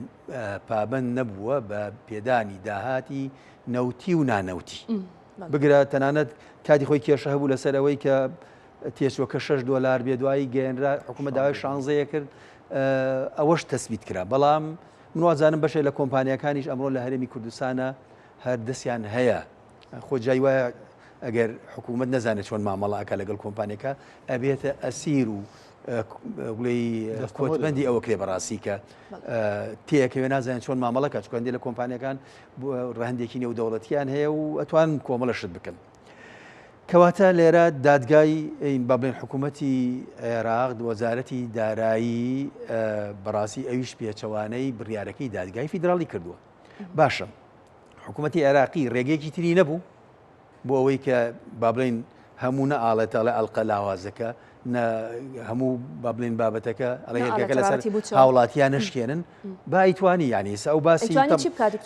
پابند نەبووە بە پێدانی داهاتی نەوتی و نانەوتی بگرە تەنانەت کاتی خۆی کێشە هەبوو لەسەر ئەوەی کە تێچوەکە $6 بێ دوایی گەێنرا حکوومەت داوای 16 کرد ئەوەش تەسبیت کرا بەڵام من وازانم بەشێک لە کۆمپانیەکانیش ئەمڕۆ لە هەرێمی کوردستانە هەر دەستیان هەیە خۆ جای وایە ئەگەر حکوومەت نەزانێت چۆن مامەڵاکە لەگەڵ کۆمپانیەکە ئەبێتە ئەسیر و گوڵی کۆتبەندی ئەوە کرێ بەڕاستی کە تێکەوێ نازانێت چۆن مامەڵەکە چکەندێ لە کۆمپانیەکان ڕەهندێکی نێودەوڵەتیان هەیە و ئەتوان کۆمەڵەشت بکەن کەواتە لێرە دادگای با بڵێن حکوومەتی عێراق وەزارەتی دارایی بەڕاستی ئەویش پێچەوانەی بڕیارەکەی دادگای فیدراالی کردووە باشە حکوومەتی عێراقی ڕێگەیەکی تری نەبوو بۆ ئەوەی کە با بڵێن هەموو نەئاڵێتەڵێ ئەڵقە لاوازەکە هەموو با بڵێن بابەتەکە ئەڵێ هێرکەکە لەسەر هاوڵاتیان نشکێنن با ئەیتوانی یعنی ئەو باسی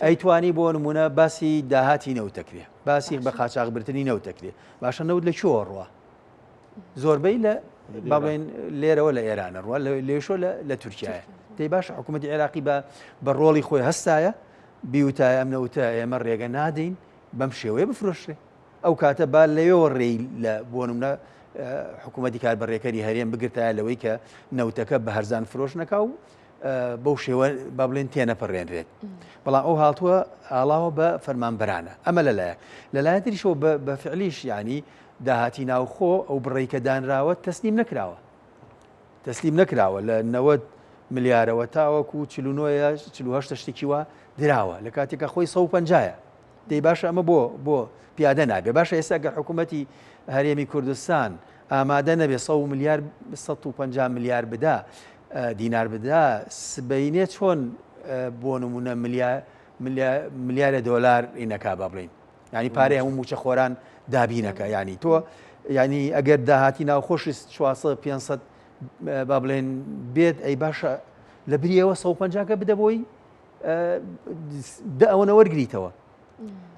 ئەیتوانی بۆ نمونە باسی داهاتی نەوتەکرێ باسی بە قاچاغبرتنی نەوتەکرێ باشە نەوت لە چۆ ڕوە زۆربەی لە با بڵێن لێرەوە لە ئێرانە ڕوە لێشۆ لە تورکیایە دەی باش حکوومەتی عێراقی بە ڕۆڵی خۆی هەستایە بیوتایە ئەم نەوتە ئێمە ڕێگە نادەین بەم شێوەیە بفرۆشرێ ئەو کاتە با لەوێەوە ڕێی لە بۆ نمونە حکوومەتی کاربەڕێکەری هەرێم بگرتایە لەوەی کە نەوتەکە بە هەرزان فرۆش نەکا و بەو شێوە با بڵێن تێنەپەڕێنرێت بەڵام ئەو هاتووە ئاڵاوە بە فەرمانبەرانە ئەمە لەلایە لەلایەتریشەوە بە فعلیش ینی داهاتی ناوخۆ ئەو بڕێکە دانراوە تەسلیم نەکراوە لە 90 ملیارەوە تاوەکو 49 شتێکی وە دراوە لە کاتێکە خۆی 150 دەی باشە ئەمە بۆ پیادە نابێ باشە ئێستا گە حکوومەتی هەرێمی کوردستان ئامادە نەبێ 150 ملیار بدا دینار بدا سبەینێ چۆن بۆ نمونە ملیارە دۆلار ئینەکا با بڵین ینی پارەی هەموو موچە خۆران دابینەکە ینی تۆ ینی ئەگەر داهاتی ناوخۆشی 500 با بڵێن بێت ئەی باشە لە بریەوە 150 بدە بۆی ئەوە وەرگریتەوە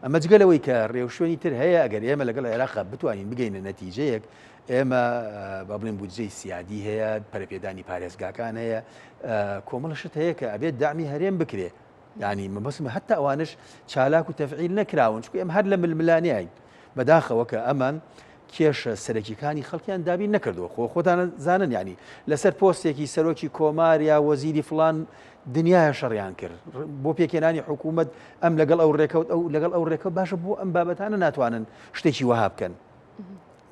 ئەمە جگەلەوەی کە ڕێوشێنی تر هەیە ئەگەر ئێمە لەگەڵ عێراق بتوانین بگەینە نەتیجەیەک ئێمە با بڵێن بودجەی سیادی هەیە پەرەپێدانی پارێزگاکان هەیە کۆمەڵشت هەیە کە ئەبێت دامی هەرێم بکرێ ینی مەبەسمە هەتا ئەوانش چالاک و تەفعیل نەکراون چونکە ئێمە هەر لە ململانیاین بەداخەوە کە ئەمان کێشە سەرەکیەکانی خەڵکیان دابین نەکردووە خۆتان زانن ینی لەسەر پۆستێکی سەرۆکی کۆمار یا وەزیری فڵان دنیاە شەڕیان کرد بۆ پێکێنانی حکوومەت ئەم لەگەڵ ئەو ڕێکەوت ئەو لەگەڵ ئەو ڕێکەوت باشە بۆ ئەم بابەتانە ناتوانن شتێکی وەها بکەن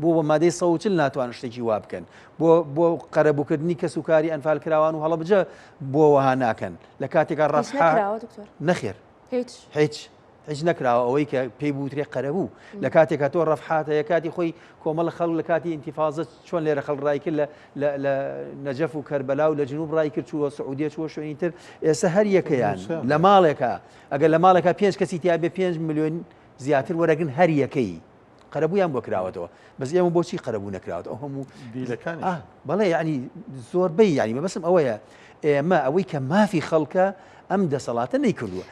بۆ بە مادەی 140 ناتوانن شتێکی وا بکەن بۆ قەرەبووکردنی کەس و کاری ئەنفال کراوان و هەڵەبجە بۆ وەها ناکەن لە کاتێکا ڕاستحا نەخێر هیچ نەکراوە ئەوەی کە پێی بوترێ قەرەبوو لە کاتێکا تۆ ڕەفحاتەیە کاتی خۆی کۆمەڵ خەڵک لە کاتی ئینتیفاازە چۆن لێرە خەڵ ڕای کرد لە نەجەف و کەربەلا و لە جنوب ڕای کرد چووە سعودیە چووە شوێنی تر ئێستا هەر یەکەیان لە ماڵێکە ئەگەر لە ماڵێکە 5 کەسی تیا بێ 5 ملیۆن زیاتر وەرەگرن هەر یەکەی قەرەبوویان بۆ کراوەتەوە بەس ئێمە بۆچی قەرەبوو نەکراوەوە ئەو هەموو دیلەکانی بەڵێ ینی زۆربەی ینی مەبەسم ئەوەیە ئێمە ئەوەی کە مافی خەڵکە ئەم دەسەڵاتە نەیکردووە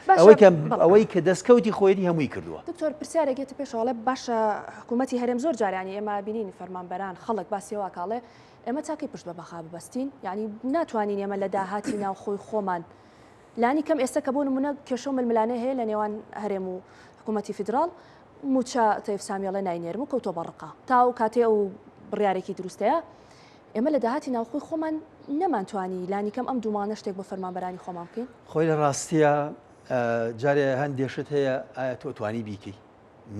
ئەوەی کە دەستکەوتی خۆیەتی هەمووی کردووە دکتۆر پرسیارێکێتە پێشەوەڵێ باشە حکوومەتی هەرێم زۆر جارانی ئێمە بینین فەرمانبەران خەڵک باسیەوە کاڵێ ئێمە تاکەی پشت بە بەخا ببەستین یعنی ناتوانین ئێمە لە داهاتی ناو خۆی خۆمان لانی کەم ئێستا کە بۆ نمونە کێشە ململانە هەیە لە نێوان هەرێم و حکوومەتی فیدراڵ موچە تەیف سامیێڵە ناینێرم و کەوتۆ بەڕقا تا و کاتێ ئەو بڕیارێکی دروستەیە ئێمە لە داهاتی ناوخۆی خۆمان نەمانتوانی لانی کەم ئەم دوومانە شتێک بۆ فەرمانبەرانی خۆمان بکەین خۆی لە ڕاستیە جارێ هەندێشت هەیە ئایا تۆ توانی بیکەی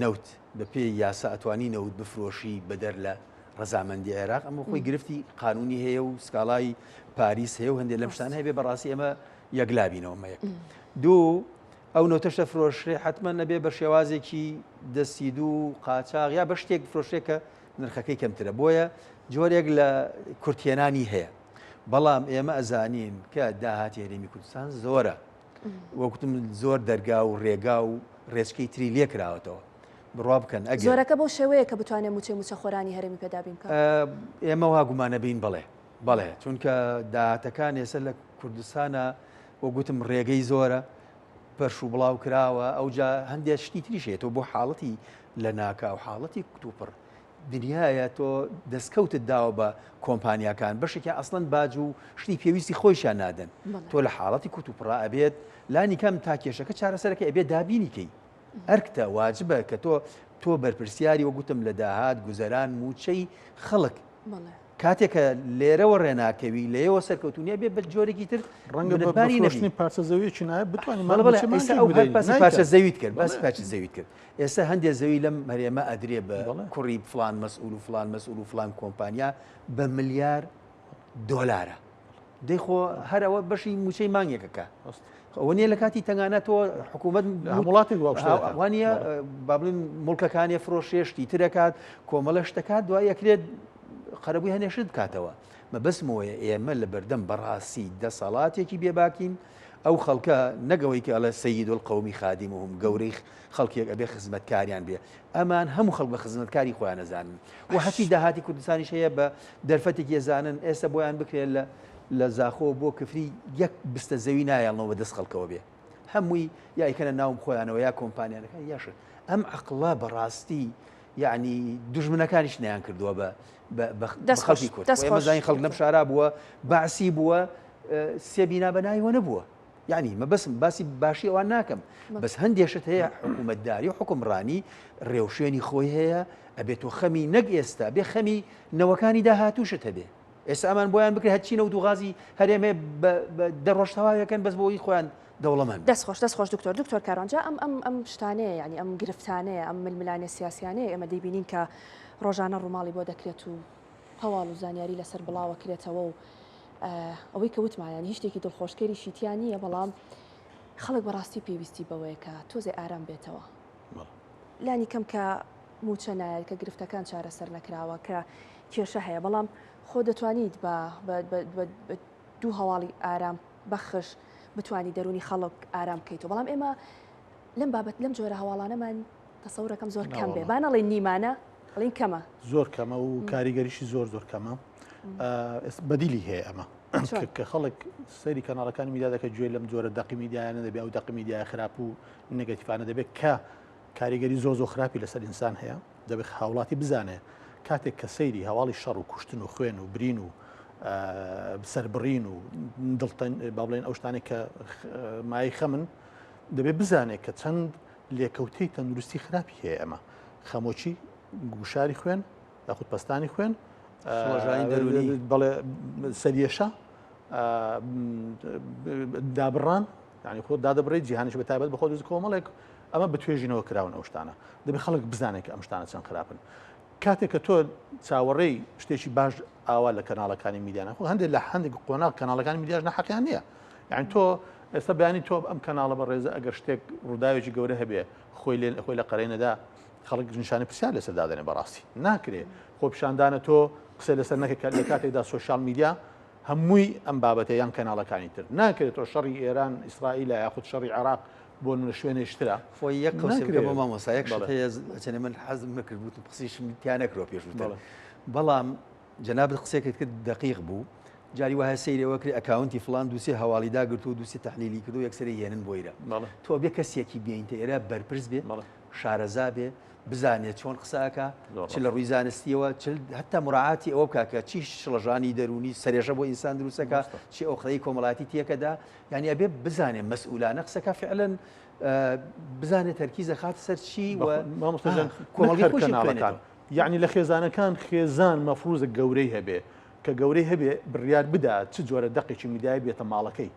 نەوت بە پێی یاسا ئەتوانی نەوت بفرۆشی بەدەر لە ڕەزامەندی عێراق ئەمە خۆی گرفتی قانونی هەیە و سکاڵای پاریس هەیە و هەندێک لەم شتانە هەیە بێ بەڕاستی ئێمە یەکلابینەوە مەیەک دوو ئەو نەوتەشە فرۆشرێ حتمما نەبێ بە شێوازێکی دەستی دوو قاچاغ یا بە شتێک فرۆشێکە نرخەکەی کەمترە بۆیە جۆرێک لە کورتێنانی هەیە بەڵام ئێمە ئەزانین کە داهاتی هەرێمی کوردستان زۆرە وەکوتم زۆر دەرگا و ڕێگا و ڕێچکەی تری لێ کراوەتەوە بڕوا بکەن ئەگەر زۆرەکە بۆ شێوەیە کە بتوانێت موچە خۆرانی هەرێمی پێدا بین ئێمە وا گومانە بین بەڵێ چونکە داهاتەکان ێستا لە کوردستانە وەگوتم ڕێگەی زۆرە پەرش و بڵاو کراوە ئەوجا هەندێک شتی تریشێتەوە بۆ حاڵەتی لە ناکا و حاڵەتی کتوپڕ دنیاە تۆ دەستکەوتت داوە بە کۆمپانیاکان بەشێکی ئەسڵەن باج و شتی پێویستی خۆیشان نادەن تۆ لە حاڵەتی کوتوپڕا ئەبێت لانی کەم تا کێشەکە چارەسەرەکە ئەبێت دابینیکەی ئەرکتە واجبە کە تۆ بەرپرسیاری وەگوتم لە داهات گوزەران موچەی خەڵک کاتێکە لێرەوە ڕێناکەوی لێەوە سەرکەوتونیە بێ بە جۆرێکی تر ڕەنگەبارینی پارچە زەویی نایە بتوانین پارچە زەویت کرد باسی پارچە زەویت کرد ئێستا هەندێک زەوی لەم هەرێمە ئەدرێ بە کوڕی فلان مەسئول و فلان مەسئول و فلان کۆمپانیا بە ملیار دۆلارە دەیخۆ هەرەوە بەشی موچەی مانگێکەکە ئەوە نیە لە کاتی تەنگانەتەوە حکوومەت وڵاتی وانە با بڵین مڵکەکانی فرۆشێشتی ترەکات کۆمەڵە شتەکات دوای یەکرێت قەرەبووی هەنێشت بکاتەوە مەبەسمەوەی ئێمە لە بەردەم بەڕاستی دەسەڵاتێکی بێباکین ئەو خەڵکە نەگەوەی کە ئەڵە سەید القەومی خادیمهم گەورەی خەڵکیەک ئەبێ خزمەتکاریان بێ ئەمان هەموو خەڵک بە خزمەتکاری خۆیان نەزانن و هەچی داهاتی کوردستانیش هەیە بە دەرفەتێکی ێزانن ئێستا بۆیان بکرێت لە زاخۆ بۆ کفری یەک بستە زەوی نایڵنەوە بە دەست خەڵکەوە بێ هەمووی یا ئیکەنە ناوم خۆیانەوە یا کۆمپانیانەکان یاشە ئەم عەقڵە بەڕاستی یعنی دوژمنەکانیش نەیان کردووە بە خەڵکی کورد ئێمەزانین خەڵک نەبشارا بووە باسی بووە سێبینا بەنایەوە نەبووە یعنی مەبەسم باسی باشی ئەوان ناکەم بەس هەندێشت هەیە حکوومەتداری و حکومڕانی ڕێوشێنی خۆی هەیە ئەبێت و خەمی نەک ئێستا بێ خەمی نەوەکانی داهاتووشت هەبێ ئێستا ئەمان بۆیان بکرێت هەچینە و دووغازی هەرێمێ دەڕۆژتەواویەکەن بەس بۆی خۆیان دەوڵەمەند دەستخۆش دکتۆر کارۆنجا ئەم شتانەیە ینی ئەم گرفتانەیە ئەم ململانە سیاسیانەیە ئێمە دەیبینین کە ڕۆژانە ڕووماڵی بۆ دەکرێت و هەواڵ و زانیاری لەسەر بڵاوە کرێتەوە و ئەوەی کە وتمایان هیچ شتێکی دڵخۆشکەری شیتیان نییە بەڵام خەڵک بەڕاستی پێویستی بەوەیە کە تۆزێ ئارام بێتەوە لانی کەم کە موچە نایە کە گرفتەکان چارەسەر نەکراوە کە کێشە هەیە بەڵام خۆ دەتوانیت بە دوو هەواڵی ئارام بەخش بتوانی دەرونی خەڵک ئارام بکەیتەوە بەڵام ئێمە لەم بابەت لەم جۆرە هەواڵانەمان تەسەورەکەم زۆر کەم بێ بانەڵێ نیمانە ئەڵین کەمە زۆر کەمە و کاریگەریشی زۆر کەمە بەدیلی هەیە ئەمە کە خەڵک سەیری کەناڵەکانی میدیا دەکە گوێ لەم جۆرە دەقی میدیایانە دەبێت ئەو دەقی میدیای خراپ و نێگەتیڤانە دەبێت کە کاریگەری زۆر خراپی لەسەر ئینسان هەیە دەبێت هاوڵاتی بزانێ کاتێک کە سەیری هەواڵی شەڕ و کوشتن و خوێن و برین و سەربڕین و با بڵێن ئەو شتانێک کە مای خەمن دەبێت بزانێت کە چەند لێکەوتەی تەندروستی خراپی هەیە ئەمە خەمۆچی گوشاری خوێن یاخود پەستانی خوێن بەڵێ سەریێشە دابڕان ینی خۆ دادەبڕێت جیهانیش بە تایبەت بە خۆ دەست کۆمەڵێک ئەمە بە توێژینەوە کراون ئەو شتانە دەبێت خەڵک بزانێت کە ئەم شتانە چەند خراپن کاتێک کە تۆ چاوەڕێی شتێکی باش ئاوا لە کەناڵەکانی میدیانە خۆ هەندێک لە هەندێک قۆناغ کەناڵەکانی میدیاش نەحەقیان نییە یعنی تۆ ئێستا بەیانی تۆ ئەم کەناڵە بە ڕێزە ئەگەر شتێک ڕووداوێکی گەورە هەبێ خۆی لە قەرێنەدا خەڵک نیشانە پرسیار لەسەر دادەنێ بەڕاستی ناکرێت خۆ پیشاندانە تۆ قسە لەسەر نەکە لە کاتێکدا سوۆشال میدیا هەمووی ئەم بابەتە یان کەناڵەکانی تر ناکرێت تۆ شەڕی ئێران ئیسرائیل یاخود شەڕی عێراق بۆ شوێنێشترا خۆی یەک قەوسێکە بۆ مامۆستا یەک شت هەیە ئەچێنێ من حەزم نەکرد بوو قسەیشم تیا نەکرۆ پێشووتر بەڵام جەنابەت قسێکت کرد دقیق بوو جاری وایە سەیرەوە کرد ئەکاونتی فڵان دووسێ هەواڵی داگرت و دووسێ تەحلیلی کرد و یەکسەری هێنن بۆیرە تۆ بێ کەسێکی بێنتە ئێرە بەرپرس بێ شارەزا بێ بزانێت چۆن قساکە چ لە ڕووی زانستیەوە هەتا مراعاتی ئەوە بکە کە چی شڵەژانی دەرونی سەرێژە بۆ ئینسان دروستەکە چی ئەو قەی کۆمەڵاتی تێکەدا یعنی ئەبێ بزانێت مەسئولانە قسەکە فعلەن بزانێت تەرکیزە خاتە سەر چی و کۆمەڵگەکان یعنی لە خێزانەکان خێزان مەفروزە گەورەی هەبێ کە گەورەی هەبێ بڕیار بدات چ جۆرە دەقێکی میدیای بێتە ماڵەکەی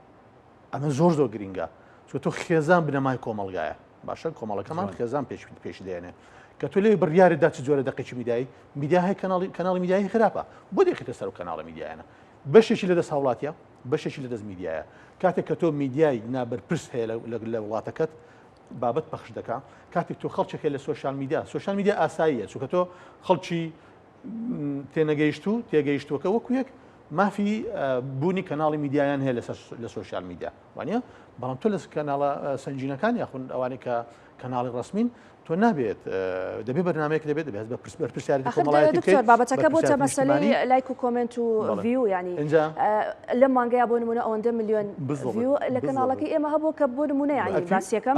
ئەمە زۆر گرینگە چۆ تۆ خێزان بنەمای کۆمەڵگایە باشە کۆمەڵەکەمان خێزان پێش دێنێ کە تۆ لێ بڕیاردا چ جۆرە دەقێکی میدیا هەیە کەناڵی میدیایی خراپە بۆ دێکێتە سەر و کەناڵە میدیایانە بەشێکی لەدەست هاوڵاتیە بەشێکی لەدەست میدیایە کاتێک کە تۆ میدیای نابەرپرس هەیە لە وڵاتەکەت بابەت پەخش دەکا کاتێک تۆ خەڵکێک لە سوۆشال میدیا ئاساییە چونکە تۆ خەڵکی تێگەیشتووەکە وەکو یەک مافی بوونی کەناڵی میدیایان هەیە لە سوۆشال میدیا وانە بەڵام تۆ لە کەناڵە سنجینەکان یاخون ئەوانەی کە کەناڵی ڕسمین تۆ نابێت دەبێت بەرنامەیەک دەبێت بە پرسیارەتی کۆمەڵایەتی بابەتەکە بۆتە مەسەلەی لایک و کۆمنت و ڤیو ینی لەم مانگەیە بۆ نمونە ئەوەندە میلیۆن ڤیو لە کەناڵەکەی ئێمە هەبوو کە بۆ نمونە ینی باسیەکەم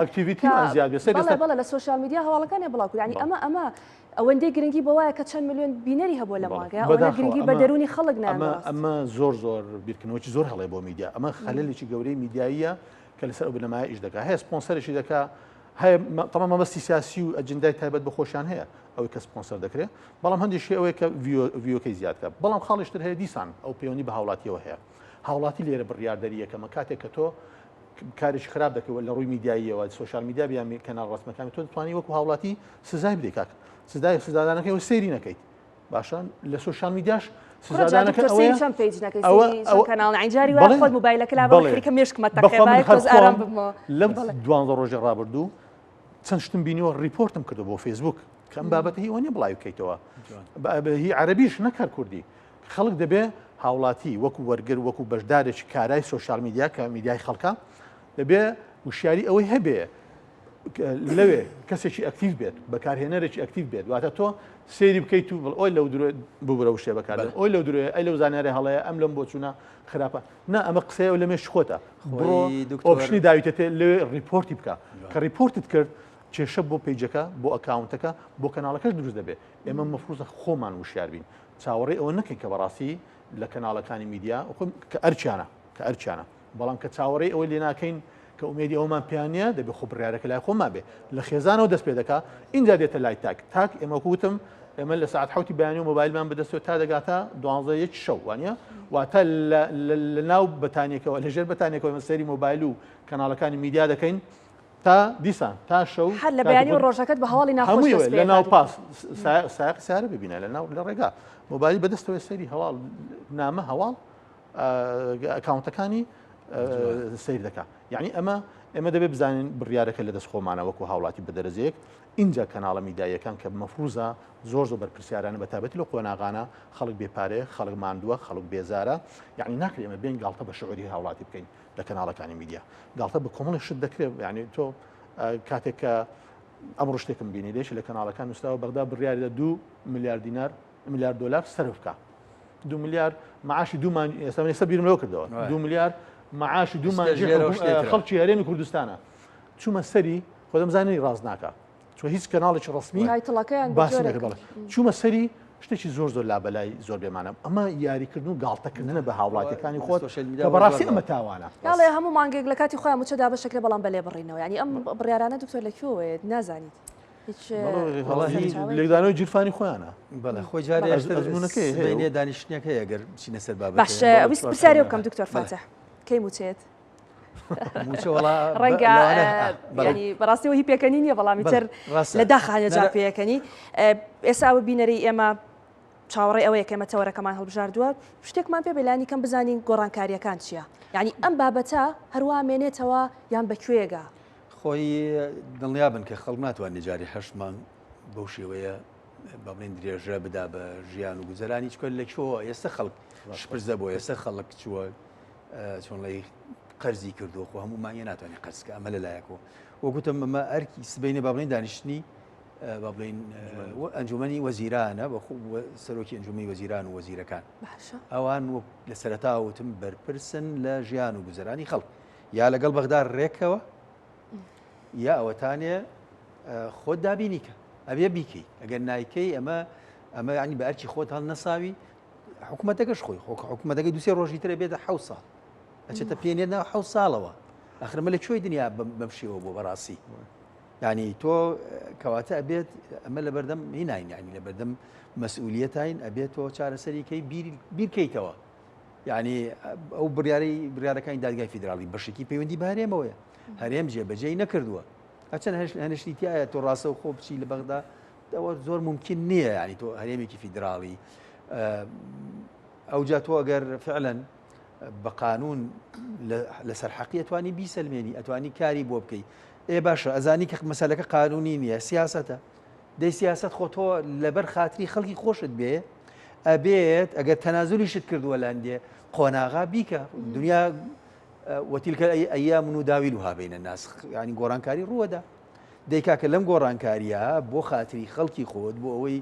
بەڵێ لە سوۆشال میدیا هەواڵەکانی بڵاو ینی ئەمە ئەوەندەی گرنگی بەوایە کە چەند میلیۆن بینەری هەبوو لە مانگەیە ئەوەندە گرنگی بە دەرونی خەڵک نامە ئەمە زۆر بیرکردنەوەی زۆر هەڵێ بۆ میدیا ئەمە خەلەلێکی گەورەی میدیاییە کە لەسەر ئەو بنەمایە ئیش دەکات هەیە سپۆنسەرێکی دەکات هەیە تەمام مەبەستی سیاسی و ئەجندای تایبەت بە خۆشیان هەیە ئەوەی کە سپۆنسەر دەکرێت بەڵام هەندێکی ئەوەیە کە ڤیۆکەی زیادکە بەڵام خاڵیشتر هەیە دیسان ئەو پەیوەندی بە هاوڵاتیەوە هەیە هاوڵاتی لێرە بڕیاردەریەکەمە کاتێک کە تۆ کارێکی خراپ دەکەوە لە ڕووی میدیاییەوە سوۆشال میدیا بیان کەناڵ ڕسمەکانی تۆ دەتوانانی وەکو هاوڵاتی سزای بدەیت کاک سزادانەکەی سەیری نەکەیت باشان لە سوۆشال میدیاش سزادانەکە ئەوەیە کەناڵ عینجاری وای خۆت موبایلەکە لا بەڵێ مێشکمەتەکەی کەس ئارام بمەوە لەم 12 ڕۆژە ڕابردوو چەند شتم بینیوە ریپۆرتم کردو بۆ فیسبوک کەم بابەت هی وانە بڵاو بکەیتەوە هی عەرەبیش نەکار کوردی خەڵک دەبێ هاوڵاتی وەکو وەرگر وەکو بەشدارێکی کارای سوۆشال میدیا کە میدیای خەڵکە دەبێ وشیاری ئەوەی هەبێ لەوێ کەسێکی ئەکتیو بێت بەکارهێنەرێکی ئەکتیو بێت واتە تۆ سێری بکەیت و ئەوی لەو درۆ ببرە وشێ بەکار ئەوی لەو درۆ ئەی لەو زانیارە هەڵەیە ئەم لەم بۆ چوونە خراپە نا ئەمە قسەیە لە مێش خۆتە بڕۆ ئۆپشنی داویتێت لێ ریپۆرتی بکە کە ریپۆرتت کرد کێشە بۆ پیجەکە بۆ ئەکاونتەکە بۆ کەناڵەکەش دروست دەبێت ئێمە مەفروضە خۆمان وشیار بین چاوەڕێ ئەوە نەکەین کە بەڕاستی لە کەناڵەکانی میدیا کە ئەرچیانە بەڵام کە چاوەڕێ ئەوەی لێ ناکەین کە ئومێدی ئەومان پیانە دەبێت خۆ بڕیارەکە لای خۆما بێ لە خێزانەوە دەست پێ دەکا اینجا دێتە لای تاک ئێمە کوتم ئێمە لە ساعت حوتی بەیانی و مۆبایلمان بەدەستەوە تا دەگاتە 12 شەو وانە واتە لە ناو بەتانێکەوە لەژێر بەتانێکەوە ئێمە سەیری مۆبایل و کەناڵەکانی میدیا دەکەین تا دیسان تا شەو هەر لە بەیانی و ڕۆژەکەت بە هەواڵی ناخۆش دەست پێ لە ناو پاس سایق سیارە ببینە لە ناو لە ڕێگا مۆبایلی بەدەستەوە سەیری هەواڵ نامە هەواڵ ئەکاونتەکانی سیر دەکات یعنی ئێمە دەبێت بزانین بڕیارەکە لە دەست خۆمانە وەکو هاوڵاتی بە دەرەزەیەک اینجا کەناڵە میدایەکان کە مەفروزە زۆر بەرپرسیارانە بەتابەتی لە قۆناغانە خەڵک بێپارێ خەڵک ماندووە خەڵک بێزارە یعنی ناکرێت ئێمە بێن گاڵتە بە شعوری هاوڵاتی بکەین لە کەناڵەکانی میدیا گاڵتە بە کۆمەڵی شت دەکرێت یعنی تۆ کاتێک کە ئەمڕۆ شتێکم بینی لێش لە کەناڵەکان نووسراوە بەغدا بڕیاریدا 2 میلیارد دینار میلیارد دلار سەرف بکە 2 میلیارد معاشی دوومان ئێستا بیرمەوە کردەوە 2 میلیارد معاشی دوومان خەڵکی هەرێمی کوردستانە چوومە سەری خۆ دەمزانی ڕاست ناکە چوە هیچ کەناڵێکی ڕسمی باسی نەکرد چوومە سەری شتێکی زۆر لابەلای زۆر بێمانە ئەمە یاریکردن و گاڵتەکردنە بە هاوڵاتیەکانی خۆت کە بەڕاستی ئەمە تاوانە یاڵێ هەموو مانگێک لە کاتی خۆیان موچە دابەشەکە بەڵام بەلێ بڕینەوە ینی ئەم بڕیارانە دکتۆر لەکوێوێت نازانیت لێکدانەوەی جیرفانی خۆیانە بەڵێ خۆی جارێ دانیشتنیەکە ئەگەر بچینە سەر بابەت باش ویست پرسیاری بکەم دکتۆر فاتح کەی موچێت ڕەنگە ینی بەڕاستیەوە هی پێکەنی نییە بەڵامی تر لە داخانە جا پێەکەنی ئێستا ئەوە بینەری ئێمە چاوەڕێ ئەوەیە کە ئێمە تەوەرەکەمان هەڵبژاردووە شتێکمان پێ بەلانی کەم بزانین گۆڕانکاریەکان چییە یعنی ئەم بابەتە هەروە مێنێتەوە یان بەکوێگە خۆی دڵنیابن کە خەڵک ناتوانێت جاری هەشتمان بەو شێوەیە بە بڵێن درێژە بدا بە ژیان و گوزەرانی چکۆ لەکوێوە ئێستا خەڵک شپرزە بۆ ئێستا خەڵک چووە چۆن لەی قەرزی کردو خۆ هەموو مانگە ناتوانێت قەرزکە ئەمە لەلایەکەوە وەگوتم ئەمە ئەرکی سبەینە با بڵێن دانیشتنی با بڵێن ئەنجومەنی وەزیرانە بە سەرۆکی ئەنجومەی وەزیران و وەزیرەکان ئەوان لە سەرەتاوتم بەرپرسن لە ژیان و گوزەرانی خەڵک یا لەگەڵ بەغدار ڕێکەوە یا ئەوەتانێ خۆت دابینیکە ئەبێ بیکەی ئەگەر نایکەی ئەمە ینی بە ئەرکی خۆت هەڵ نەساوی حکوومەتەکەش خۆی حکوومەتەکەی دووسێ ڕۆژی ترە بێتە 7 ساڵ ئەچێتە پێێنێنەوە 7 ساڵەوە ئەخرمە لە کوێی دنیا بەم شێوە بۆ بەڕاستی ینی تۆ کەواتە ئەبێت ئەمە لە بەردەم هیناین ینی لە بەردەم مەسئولیەتین ئەبێت تۆ چارەسەریکەی بیرکەیتەوە ینی ئەو بڕیارەکانی دادگای فیدراڵی بەشێکی پەیوەندی بە هەرێمەوەیە هەرێم جێبەجێی نەکردووە هەچەند هەنشتی تایە تۆ ڕاستە و خۆ بچی لە بەغدا ئەوە زۆر ممکن نییە ینی تۆ هەرێمێکی فیدراڵی ئەوجا تۆ ئەگەر فعلا بە قانون لەسەر حەقی ئەتوانی بیسەلمێنی ئەتوانی کاری بۆ بکەی باشە ئەزانی کە مەسەلەکە قانونی نییە سیاسەتە دەی سیاست خۆ تۆ لەبەر خاتری خەڵکی خۆشت بێ ئەبێت ئەگەر تەنازولیشت کردووە لاندێ قۆناغا بیکە دنیا وتیلکە ئەیام نداویلها بین الناس ینی گۆڕانکاری ڕووەدا دەیکاکە لەم گۆڕانکاریە بۆ خاتری خەڵکی خۆت بۆ ئەوەی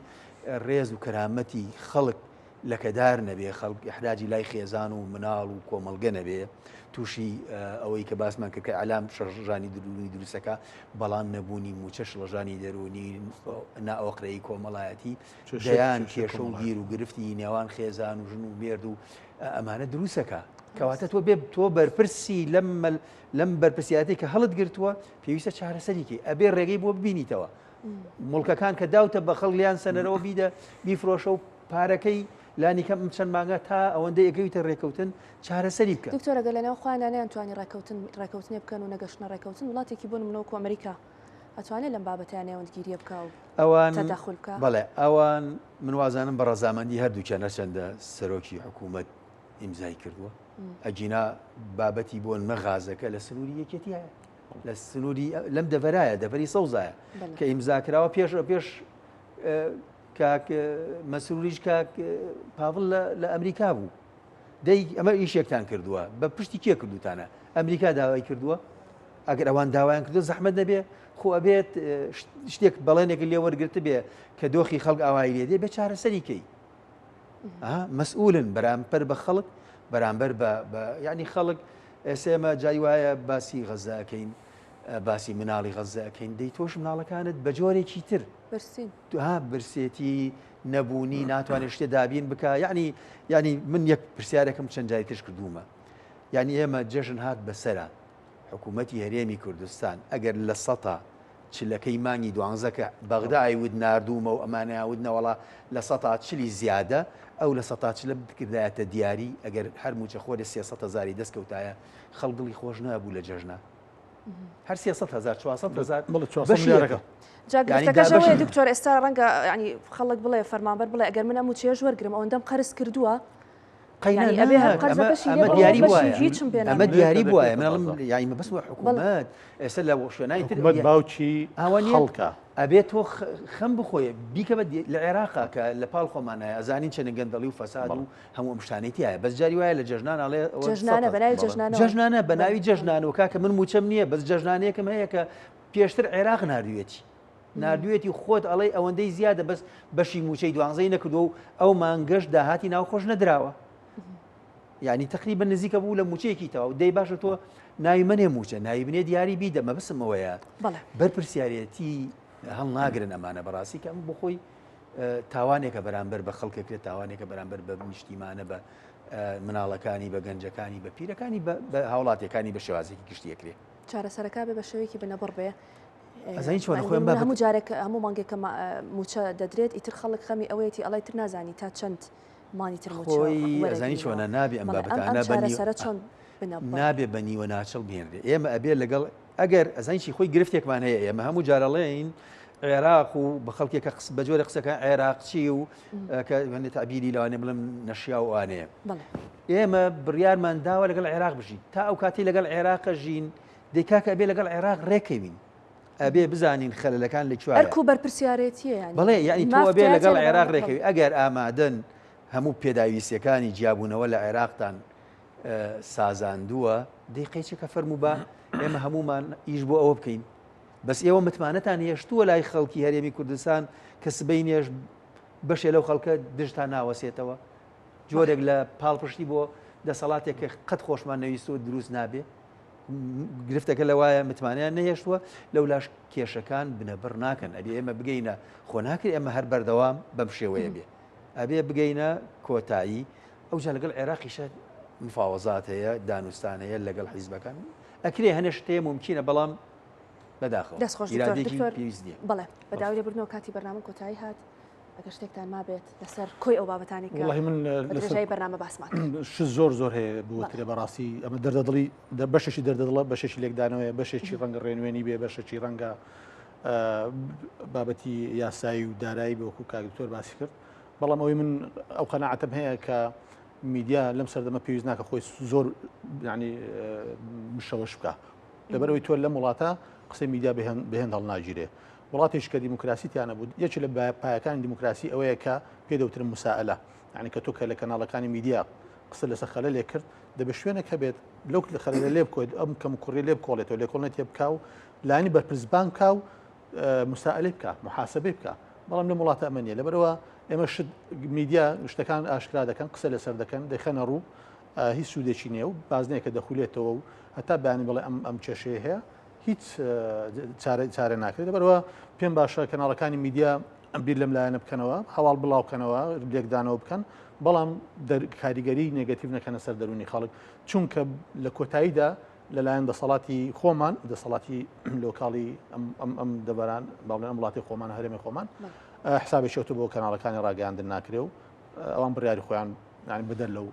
ڕێز و کەرامەتی خەڵک لەکەدار نەبێ خەڵک احتیاجی لای خێزان و مناڵ و کۆمەڵگە نەبێ تووشی ئەوەی کە باسمان کە ئەلام شەژانی درونی دروستەکە بەڵام نەبوونی موچە شڵەژانی دەرونی نائۆقرەی کۆمەڵایەتی دەیان کێشە و گیر و گرفتی نێوان خێزان و ژن و مێرد و ئەمانە دروستەکە کەواتە تۆ بێ تۆ بەرپرسی لەم بەرپرسیاتی کە هەڵت گرتووە پێویستە چارەسەریکەی ئەبێ ڕێگەی بۆ ببینیتەوە مڵکەکان کە داوتە بە خەڵک لیان سەنەرەوە بیدە بیفرۆشە و پارەکەی لانی کەم چەند مانگە تا ئەوەندە ئەگەویتە ڕێکەوتن چارەسەری بکە دکتۆرە لەناو خوانە نەیانتوانی ڕێکەوتنێ بکەن و نەگەشتنە ڕێکەوتن وڵاتێکی بۆ نمونەوەکو ئەمریکا ئەتوانێت لەم بابەتیان نێوەندگیریە بکە و ئەوان تەداخل بکە بەڵێ ئەوان من وازانم بە ڕەزامەندی هەردووکیان نەچەندە سەرۆکی حکوومەت ئیمزای کردووە ئەجینا بابەتی بۆن مەغازەکە لە سنووری یەکێتی هەیە لە سنووری لەم دەڤەرایە دەڤەری سەوزایە کە ئیمزاکراوە پێش کاک مەسروریش کاک پاڤڵ لە ئەمریکا بوو دەی ئەمە ئیشێکتان کردووە بە پشتی کێ کردوتانە ئەمریکا داوای کردووە ئەگەر ئەوان داوایان کردو زەحمەت نەبێ خۆ ئەبێت شتێک بەڵێنێک لێ وەرگرتە بێ کە دۆخی خەڵک ئاوایی لێ دێ بە چارەسەریکەی مەسئولن بەرامبەر بە خەڵک بەرامبەر بە یعنی خەڵک ئێسێمە جای وایە باسی غەزاکەین باسی مناڵی غەزاکەین دەی تۆش مناڵەکانت بە جۆرێکی تر برسێتی نەبوونی ناتوانێت شتێ دابین بکە ینی من یەک پرسیارێکم چەند جاری تش کردومە یعنی ئێمە جەژن هات بەسەرە حکوومەتی هەرێمی کوردستان ئەگەر لە سەتا چلەکەی مانگی دوانزەکە بەغدا ئایود نردوومە و ئەمانەیاودنەوەڵا لە سەتا چلی زیادە ئەو لە سەتا چلە بکردایەتە دیاری ئەگەر هەر موچە خۆرە 300,000 دەستکەوتایە خەڵگڵی خۆش نەبوو لە جەژنە هەر 300,000 400,000 جاگرفتەکەشەوەی دکتۆر ئێستا ڕەنگە ینی خەڵک بڵێ فەرمانبەر بڵێ ئەگەر من ئەم وچێژ وەرگرم ئەوەندەم قەرز کردووە ئەمە دیاری ئەمە دیاری بواە منڵم یایم بەس حکوومەت ئێستا لە شوێنای حکوومەت باوکی خەڵکە ئەبێت تۆ خەم بخۆیە بیکە لە عێراقا کە لە پاڵ خۆمانایە ئەزانین چەنە گەندەڵی و فەساد و هەموو ئەمشتانێتیایە بەس جاری وایە لە جەژنانڵێ جەژنانە بە ناوی جەژنانەوە کاکە من موچەم نییە بەس جەژنانەیەکم هەیە کە پێشتر عێراق نردوێتی خۆت ئەڵێ ئەوەندەی زیادە بەس بەشی موچەی دوانزەی نەکردو و ئەو مانگەش داهاتی ناوخۆش نەدراوە یعنی تقریبا نزیکە بوو لە موچەیەکی تەواو دەی باشە تۆ ناوی منێ موچە ناوی بنێ دیاری بیدە مەبەسمەوەیە بەرپرسیارەتی هەڵ ناگرن ئەمانە بەڕاستی کە ئەم بخۆی تاوانێکە بەرامبەر بە خەڵکەکرێت تاوانێکە بەرامبەر بە نیشتیمانە بە مناڵەکانی بە گەنجەکانی بە پیرەکانی بە هاوڵاتیەکانی بە شێوازێکی گشتیەکرێ چارەسەرەکە بێ بە شێوەیەکی بنەبڕ بێ هەموو جارێک هەموو مانگێکە موچە دەدرێت ئیتر خەڵک خەمی ئەوەیەتی ئەڵی تر نازانی تا چەند مانی تر ئەزانی چۆنە نابێ ئەم بابەتانە چۆن نابێ بە نیوە ناچڵ بهێنرێ ئێمە ئەبێ لەگەڵ ئەگەر ئەزانیی خۆی گرفتێکمان هەیە ئێمە هەموو جارەڵێین عێراق و بە خەڵکێکە بە جۆرە قسەکە عێراقچی و کە تابیری لەوانێ بڵم نەشیا وانەیە ئێمە بڕیارمان داوە لەگەڵ عێراق بژین تا ئەو کاتی لەگەڵ عێراقە ژین دەیکاکە ئەبێ لەگەڵ عێراق ڕێکەوین ئەبێ بزانین خەلەکان لەکوێ ئەرکو بەرپرسیارەتیە بەڵێ یعنی تۆ ئەبێ لەگەڵ عێراق ڕێکەوی ئەگەر ئامادەن هەموو پێداویستەکانی جیابوونەوە لە عێراقتان سازاندووە دەیقەیچێکە فەرموو بە ئێمە هەمومان ئیش بۆ ئەوە بکەین بەس ئێوە متمانەتان هێشتووە لای خەڵکی هەرێمی کوردستان کە سبەی نێژ بەشێ لەو خەڵکە دژتان ناوەسێتەوە جۆرێک لە پاڵپشتی بۆ دەسەڵاتێک کە قەت خۆشمان نەویستوە دروست نابێ گرفتەکە لەوایە متمانیان نەهێشتووە لەولاش کێشەکان بنەبڕ ناکەن ئەبێ ئێمە بگەینە خۆ ناکرێت ئەمە هەر بەردەوام بەم شێوەیە بێ ئەبێ بگەینە کۆتایی ئەوجا لەگەڵ عێراقیشە مفاوەزات هەیە دانوستان هەیە لەگەڵ حیزبەکان ئەکرێ هەنێ شتەیە ممکنە بەڵام بەداخەوە دەستخۆشیرادێکی پێویست نیە بەڵێ بەداوی لێبردنەوە کاتی بەرنامە کۆتایی هات ئەگەر شتێکتان ما بێت لەسەر کۆی ئەو بابەتانی کە من لەژای بەرنامە باسمان زۆر هەیە بوترێ بەڕاستی ئەمە دەردەدڵی بەشێکی دەردەدڵە بەشێکی لێکدانەوەی بەشێکی ڕەنگە ڕێنوێنی بێ بەشێکی ڕەنگە بابەتی یاسایی و دارایی بۆکو کاکتۆر باسی کرد بەڵام ئەوەی من ئەو قەناعەتم هەیە کە میدیا لەم سەردەمە پێویست ناکە خۆی زۆر ینی مشەوەش بکە لەبەرەوەی تۆ لەم وڵاتە قسەی میدیا بهێن هەڵ ناگیرێ وڵاتێک کە دیموکراسیتیانە بوو یەکی لە پایەکانی دیموکراسی ئەوەیە کە پێدەوترن مسائلە یعنی کە تۆ کە لە کەناڵەکانی میدیا قسە لەسەر خەلە لێ کرد دەبێت شوێنێک هەبێت لەو خەلە لێ بکۆیت ئەم کەم کوڕی لێ بکۆڵێتەوە لێکۆڵنێت تێ بکە و لانی بەرپرسبان بکە و مسائلەی بکە محاسبەی بکە بەڵام لەم وڵاتە ئەمە نیە لەبەرەوە ئێمە میدیا شتەکان ئاشکرا دەکەن قسە لەسەر دەکەن دەخەنە ڕوو هیچ سوودێکی نییە و بازنەیەکە دەخولێتەوە و هەتا بەیانی بڵێ ئەم کێشەیە هەیە هیچ چارە ناکرێت لەبەرەوە پێم باشە کەناڵەکانی میدیا بیر لەم لایەنە بکەنەوە هەواڵ بڵاوکەنەوە لێکدانەوە بکەن بەڵام کاریگەری نێگەتیڤ نەکەنە سەر دەرونی خەڵک چونکە لە کۆتاییدا لەلایەن دەسەڵاتی خۆمان دەسەڵاتی لۆکاڵی ئەم دەبەران باڵێن ئەم وڵاتی خۆمان هەرێمی خۆمان حسابێکەوتو بۆ کەناڵەکانی ڕاگەیاندن ناکرێ و ئەوان بڕیاری خۆیان بدەن لەو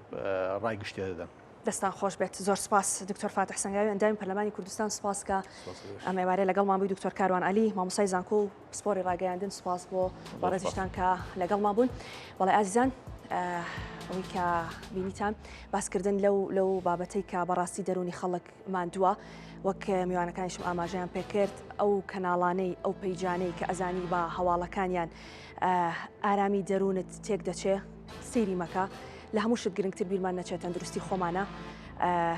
ڕای گشتێ دەدەن دەستان خۆش بێت زۆر سپاس دکتۆر فاتح سەنگاوی ئەندامی پەرلەمانی کوردستان سپاس کە ئەم ئێوارەیە لەگەڵمان بووی دکتۆر کاروان عەلی مامۆستای زانکۆ و سپۆری ڕاگەیاندن سپاس بۆ بەڕێزیشتان کە لەگەڵمان بوون بەڵێ ئازیزان ئەوەی کە بینیتان باسکردن لەو بابەتەی کە بەڕاستی دەرونی خەڵک ماندووە وەک میوانەکانیشم ئاماژەیان پێکرد ئەو کەناڵانەی ئەو پەیجانەی کە ئەزانی بە هەواڵەکانیان ئارامی دەرونت تێک دەچێ سەیری مەکە لە هەموو شت گرنگتر بیرمان نەچێت تەندروستی خۆمانە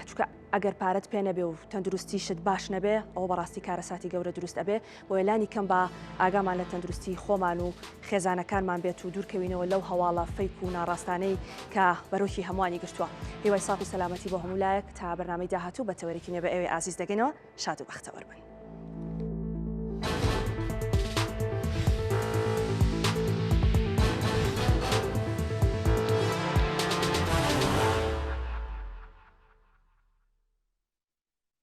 چونکە ئەگەر پارەت پێ نەبێ و تەندروستیشت باش نەبێ ئەوە بەڕاستی کارەساتی گەورە دروست ئەبێ بۆ ئێلانی کەم بە ئاگامان لە تەندروستی خۆمان و خێزانەکانمان بێت و دوورکەوینەوە لەو هەواڵە فەیک و ناڕاستانەی کە بەرۆکی هەمووانی گشتووە. هیوای ساڵ و سەلامەتی بۆ هەموو لایەک تا بەرنامەی داهاتوو بە تەوەرێکی نوێ بە ئێوەی ئازیز دەگەنەوە. شاد و بەختەوەر بن.